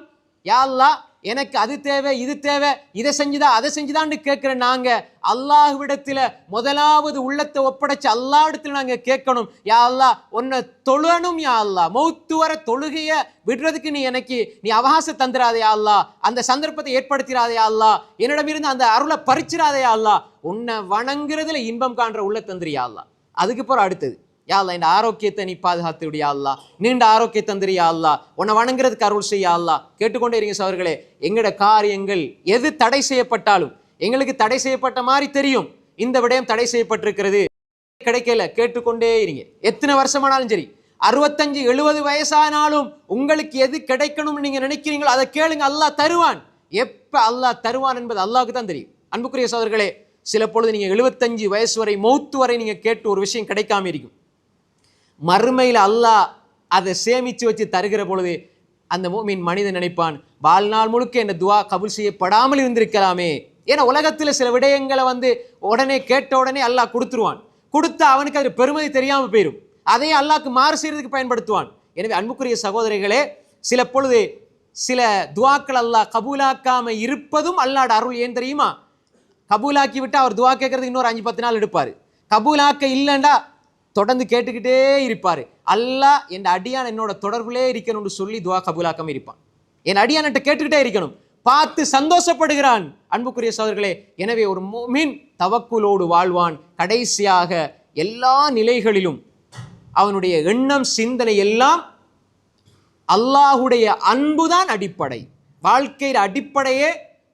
யா அல்லாஹ், எனக்கு அது தேவை, இது தேவை, இதை செஞ்சுதா அதை செஞ்சுதான்னு கேட்குற நாங்கள் அல்லாஹ்விடத்தில் முதலாவது உள்ளத்தை ஒப்படைச்சு அல்லாஹ்விடத்தில் நாங்கள் கேட்கணும். யா அல்லாஹ், உன்னை தொழணும் யா அல்லாஹ், மௌத்து வர தொழுகைய விடுறதுக்கு நீ அவகாசம் தந்துடாதே யா அல்லாஹ், அந்த சந்தர்ப்பத்தை ஏற்படுத்திடாதே யா அல்லாஹ், என்னிடமிருந்து அந்த அருளை பறிச்சிடாதே யா அல்லாஹ், உன்னை வணங்குறதுல இன்பம் காண்ற உள்ள தந்துரியா அல்லாஹ். அதுக்கு பிறகு அடுத்தது, யா அல்லாஹ், இந்த ஆரோக்கியத்தை நீ பாதுகாத்து விடியா அல்லாஹ், நீண்ட ஆரோக்கியத்தை தந்திரியா அல்லாஹ், உன்னை வணங்குறதுக்கு அருள் செய்யா அல்லாஹ். கேட்டுக்கொண்டே இருங்க சகோதரர்களே. எங்களோட காரியங்கள் எது தடை செய்யப்பட்டாலும், எங்களுக்கு தடை செய்யப்பட்ட மாதிரி தெரியும், இந்த விடயம் தடை செய்யப்பட்டிருக்கிறது, கிடைக்கல, கேட்டுக்கொண்டே இருங்க. எத்தனை வருஷமானாலும் சரி, 65-70 வயசானாலும் உங்களுக்கு எது கிடைக்கணும்னு நீங்க நினைக்கிறீங்களோ அதை கேளுங்க, அல்லாஹ் தருவான். எப்ப அல்லாஹ் தருவான் என்பது அல்லாஹ்வுக்கு தான் தெரியும். அன்புக்குரிய சகோதரர்களே, சில பொழுது நீங்க 75 வயசு வரை, மௌத்து வரை நீங்க கேட்டு ஒரு விஷயம் கிடைக்காம இருக்கும். மறுமையில் அல்லாஹ் அதை சேமித்து வச்சு தருகிற பொழுது அந்த மூமின் மனிதன் நினைப்பான், வாழ்நாள் முழுக்க இந்த துவா கபூல் செய்யப்படாமல் இருந்திருக்கலாமே. ஏன்னா உலகத்தில் சில விடயங்களை உடனே கேட்ட உடனே அல்லாஹ் கொடுத்துருவான். கொடுத்தா அவனுக்கு அது பெருமதி தெரியாமல் போயிடும். அதையே அல்லாஹ்க்கு மாறு செய்யறதுக்கு பயன்படுத்துவான். எனவே அன்புக்குரிய சகோதரிகளே, சில பொழுது சில துவாக்கள் அல்லாஹ் கபூலாக்காம இருப்பதும் அல்லாஹ்வுடைய அருள். ஏன் தெரியுமா? கபூலாக்கி விட்டு அவர் துவா கேட்கறதுக்கு இன்னொரு 5-10 நாள் எடுப்பாரு. கபூலாக்க இல்லைண்டா தொடர்ந்து கேட்டுக்கிட்டே இருப்பாரு. அல்லாஹ் என் அடியான் என்னோட தொடர்புலே இருக்கணும்னு சொல்லி துவா கபூலாக்காம இருப்பான். என் அடியான்கிட்ட கேட்டுக்கிட்டே இருக்கணும், பார்த்து சந்தோஷப்படுகிறான். அன்புக்குரிய சகோதரர்களே, எனவே ஒரு முஃமின் தவக்குலோடு வாழ்வான். கடைசியாக எல்லா நிலைகளிலும் அவனுடைய எண்ணம் சிந்தனை எல்லாம் அல்லாஹுடைய அன்புதான் அடிப்படை. வாழ்க்கையின் அடிப்படையே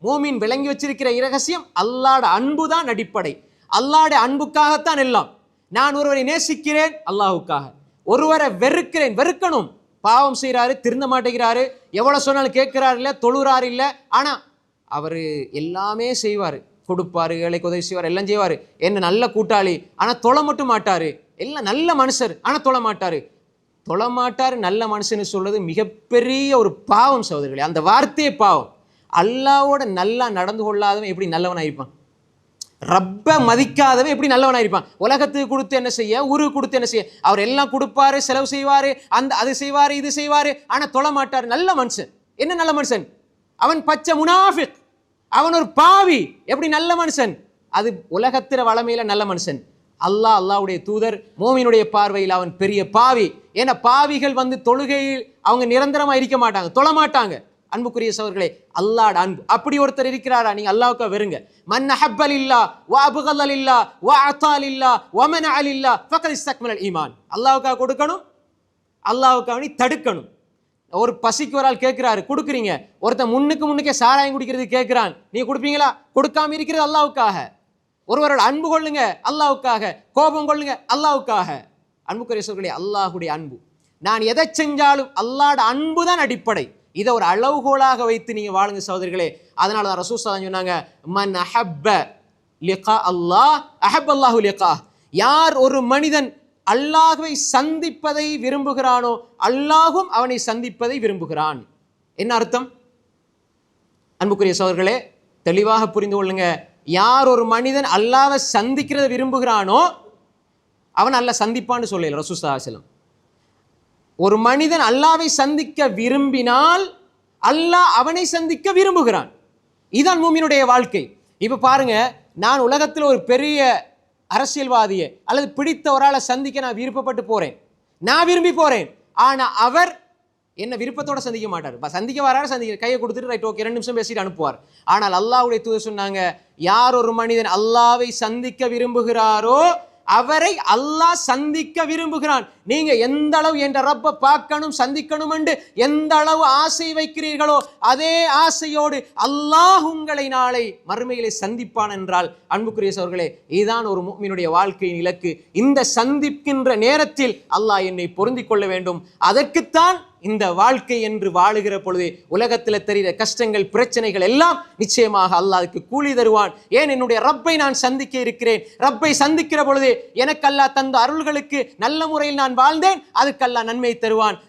மோமின் விளங்கி வச்சிருக்கிற இரகசியம் அல்லாஹ்வுடைய அன்புதான் அடிப்படை. அல்லாஹ்வுடைய அன்புக்காகத்தான் எல்லாம். நான் ஒருவரை நேசிக்கிறேன் அல்லாஹ்வுக்காக, ஒருவரை வெறுக்கிறேன், வெறுக்கணும். பாவம் செய்கிறாரு, திருந்த மாட்டேங்கிறாரு, எவ்வளவு சொன்னாலும் கேட்கிறாரு இல்லை, தொழுறாரு இல்லை, ஆனா அவர் எல்லாமே செய்வார், கொடுப்பாரு, ஏழைக்கு உதவி செய்வார், எல்லாம் செய்வார். என்ன நல்ல கூட்டாளி, ஆனா தொழ மட்டும் மாட்டாரு. எல்லாம் நல்ல மனுஷர், ஆனா தொழ மாட்டாரு. தொழமாட்டார் நல்ல மனுஷன்னு சொல்றது மிகப்பெரிய ஒரு பாவம் சகோதரர்களே. அந்த வார்த்தையே பாவம். அல்லாஹ்வோட நல்லா நடந்து கொள்ளாதவன் எப்படி நல்லவனாயிருப்பான்? ரப்ப மதிக்காதவன் எப்படி நல்லவனாயிருப்பான்? உலகத்துக்கு கொடுத்து என்ன செய்ய, ஊருக்கு கொடுத்து என்ன செய்ய? அவர் எல்லாம் கொடுப்பாரு, செலவு செய்வாரு, அது செய்வாரு, இது செய்வாரு, ஆனா தொழ மாட்டாரு. நல்ல மனுஷன். என்ன நல்ல மனுஷன்? அவன் பச்சை முனாஃபிக், அவன் ஒரு பாவி. எப்படி நல்ல மனுஷன்? அது உலகத்திற வளமையில நல்ல மனுஷன். அல்லாஹ்வுடைய தூதர் மோமினுடைய பார்வையில் அவன் பெரிய பாவி. ஏன்னா பாவிகள் தொழுகையில் அவங்க நிரந்தரமா இருக்க மாட்டாங்க, தொழ மாட்டாங்க. அன்புக்குரிய சகோதரர்களே, அல்லாஹ்வுடைய அன்பு அப்படி ஒருத்தர் இருக்கிறாரா? நீங்க அல்லாஹ்வுக்கு வெறுங்க. மன் அஹப்பலில்லா வ அப்கலலில்லா வ அதாலில்லா வ மனஅலில்லா ஃபகத் இஸ்தக்மலல் ஈமான். அல்லாஹ்வுக்கு கொடுக்கணும், அல்லாஹ்வுக்கு தடுக்கணும். ஒரு பசிக்கு ஒரு ஆள் கேட்கிறாரு, கொடுக்குறீங்க. ஒருத்தன் முன்னுக்கே சாராயம் குடிக்கிறது கேட்கிறான், நீங்க கொடுப்பீங்களா? கொடுக்காம இருக்கிறது அல்லாஹ்வுக்காக. ஒருவரோட அன்பு கொள்ளுங்க அல்லாஹ்வுக்காக, கோபம் கொள்ளுங்க அல்லாஹ்வுக்காக. அன்புக்குரிய சகோதரர்களே, அல்லாஹ்வுடைய அன்பு. நான் எதை செஞ்சாலும் அல்லாஹ்வுடைய அன்பு தான் அடிப்படை. இதை ஒரு அளவுகோலாக வைத்து நீங்க வாழுங்க சகோதரர்களே. அதனால தான் ரசூல் ஸல்லல்லாஹு அலைஹி வஸல்லம் சொன்னாங்க, மன் அஹப்ப லிகா அல்லாஹ் அஹப்ப அல்லாஹு லிகா. யார் ஒரு மனிதன் அல்லாஹ்வை சந்திப்பதை விரும்புகிறானோ அல்லாஹ்வும் அவனை சந்திப்பதை விரும்புகிறான். என்ன அர்த்தம்? அன்புக்குரிய சகோதரர்களே, தெளிவாக புரிந்து கொள்ளுங்க. யார் ஒரு மனிதன் அல்லாஹ்வை சந்திக்கிறத விரும்புகிறானோ அவன் அல்லாஹ் சந்திப்பான்னு சொல்லல ரசூல் ஸல்லல்லாஹு அலைஹி வஸல்லம். ஒரு மனிதன் அல்லாஹ்வை சந்திக்க விரும்பினால் அல்லாஹ் அவனை சந்திக்க விரும்புகிறான். இதுதான் மூமினுடைய வாழ்க்கை. இப்ப பாருங்க, நான் உலகத்தில் ஒரு பெரிய அரசியல்வாதியை அல்லது பிடித்த ஒரு ஆளை சந்திக்க நான் விருப்பப்பட்டு போறேன், நான் விரும்பி போறேன். ஆனா அவர் என்ன விருப்பத்தோட சந்திக்க மாட்டார். சந்திக்க வராரு, சந்திக்க கையை கொடுத்துட்டு ரைட் ஓகே 2 நிமிஷம் பேசிட்டு அனுப்புவார். ஆனால் அல்லாஹ்வுடைய தூதர் சொன்னாங்க, யார் ஒரு மனிதன் அல்லாஹ்வை சந்திக்க விரும்புகிறாரோ அவரை அல்லாஹ் சந்திக்க விரும்புகிறான். நீங்க எந்த அளவு என்ற ரப்ப பார்க்கணும், சந்திக்கணும் என்று எந்த அளவு ஆசை வைக்கிறீர்களோ அதே ஆசையோடு அல்லாஹ் உங்களை நாளை மறுமையிலே சந்திப்பான் என்றால் அன்புக்குரிய சகோதரர்களே, இதுதான் ஒரு முஃமினுடைய வாழ்க்கையின் இலக்கு. இந்த சந்திக்கின்ற நேரத்தில் அல்லாஹ் என்னை பொருந்திக் கொள்ள வேண்டும். அதற்குத்தான் இந்த வாழ்க்கை என்று வாழுகிற பொழுது உலகத்தில் தெரிகிற கஷ்டங்கள் பிரச்சனைகள் எல்லாம் நிச்சயமாக அல்லாஹ்வுக்கு கூலி தருவான். ஏன்? என்னுடைய ரப்பை நான் சந்திக்க இருக்கிறேன். ரப்பை சந்திக்கிற பொழுது எனக்கு அல்லாஹ் தந்த அருள்களுக்கு நல்ல முறையில் நான் வாழ்ந்தேன், அதுக்கு அல்லாஹ் நன்மை தருவான்.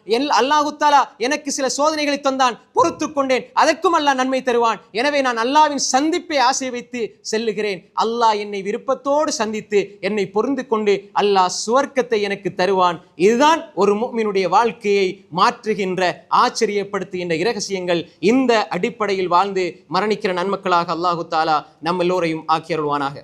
அல்லாஹு தஆலா எனக்கு சில சோதனைகளை தந்தான், பொறுத்து கொண்டேன், அதற்கும் அல்லாஹ் நன்மை தருவான். எனவே நான் அல்லாஹ்வின் சந்திப்பை ஆசை வைத்து செல்லுகிறேன். அல்லாஹ் என்னை விருப்பத்தோடு சந்தித்து என்னை பொருந்து கொண்டு அல்லாஹ் சுவர்க்கத்தை எனக்கு தருவான். இதுதான் ஒரு முஃமினுடைய வாழ்க்கையை மாற்றுகின்ற ஆச்சரியப்படுத்துகின்ற இரகசியங்கள். இந்த அடிப்படையில் வாழ்ந்து மரணிக்கிற நன்மக்களாக அல்லாஹு தஆலா நம்ம எல்லோரையும் ஆக்கி அருள்வானாக.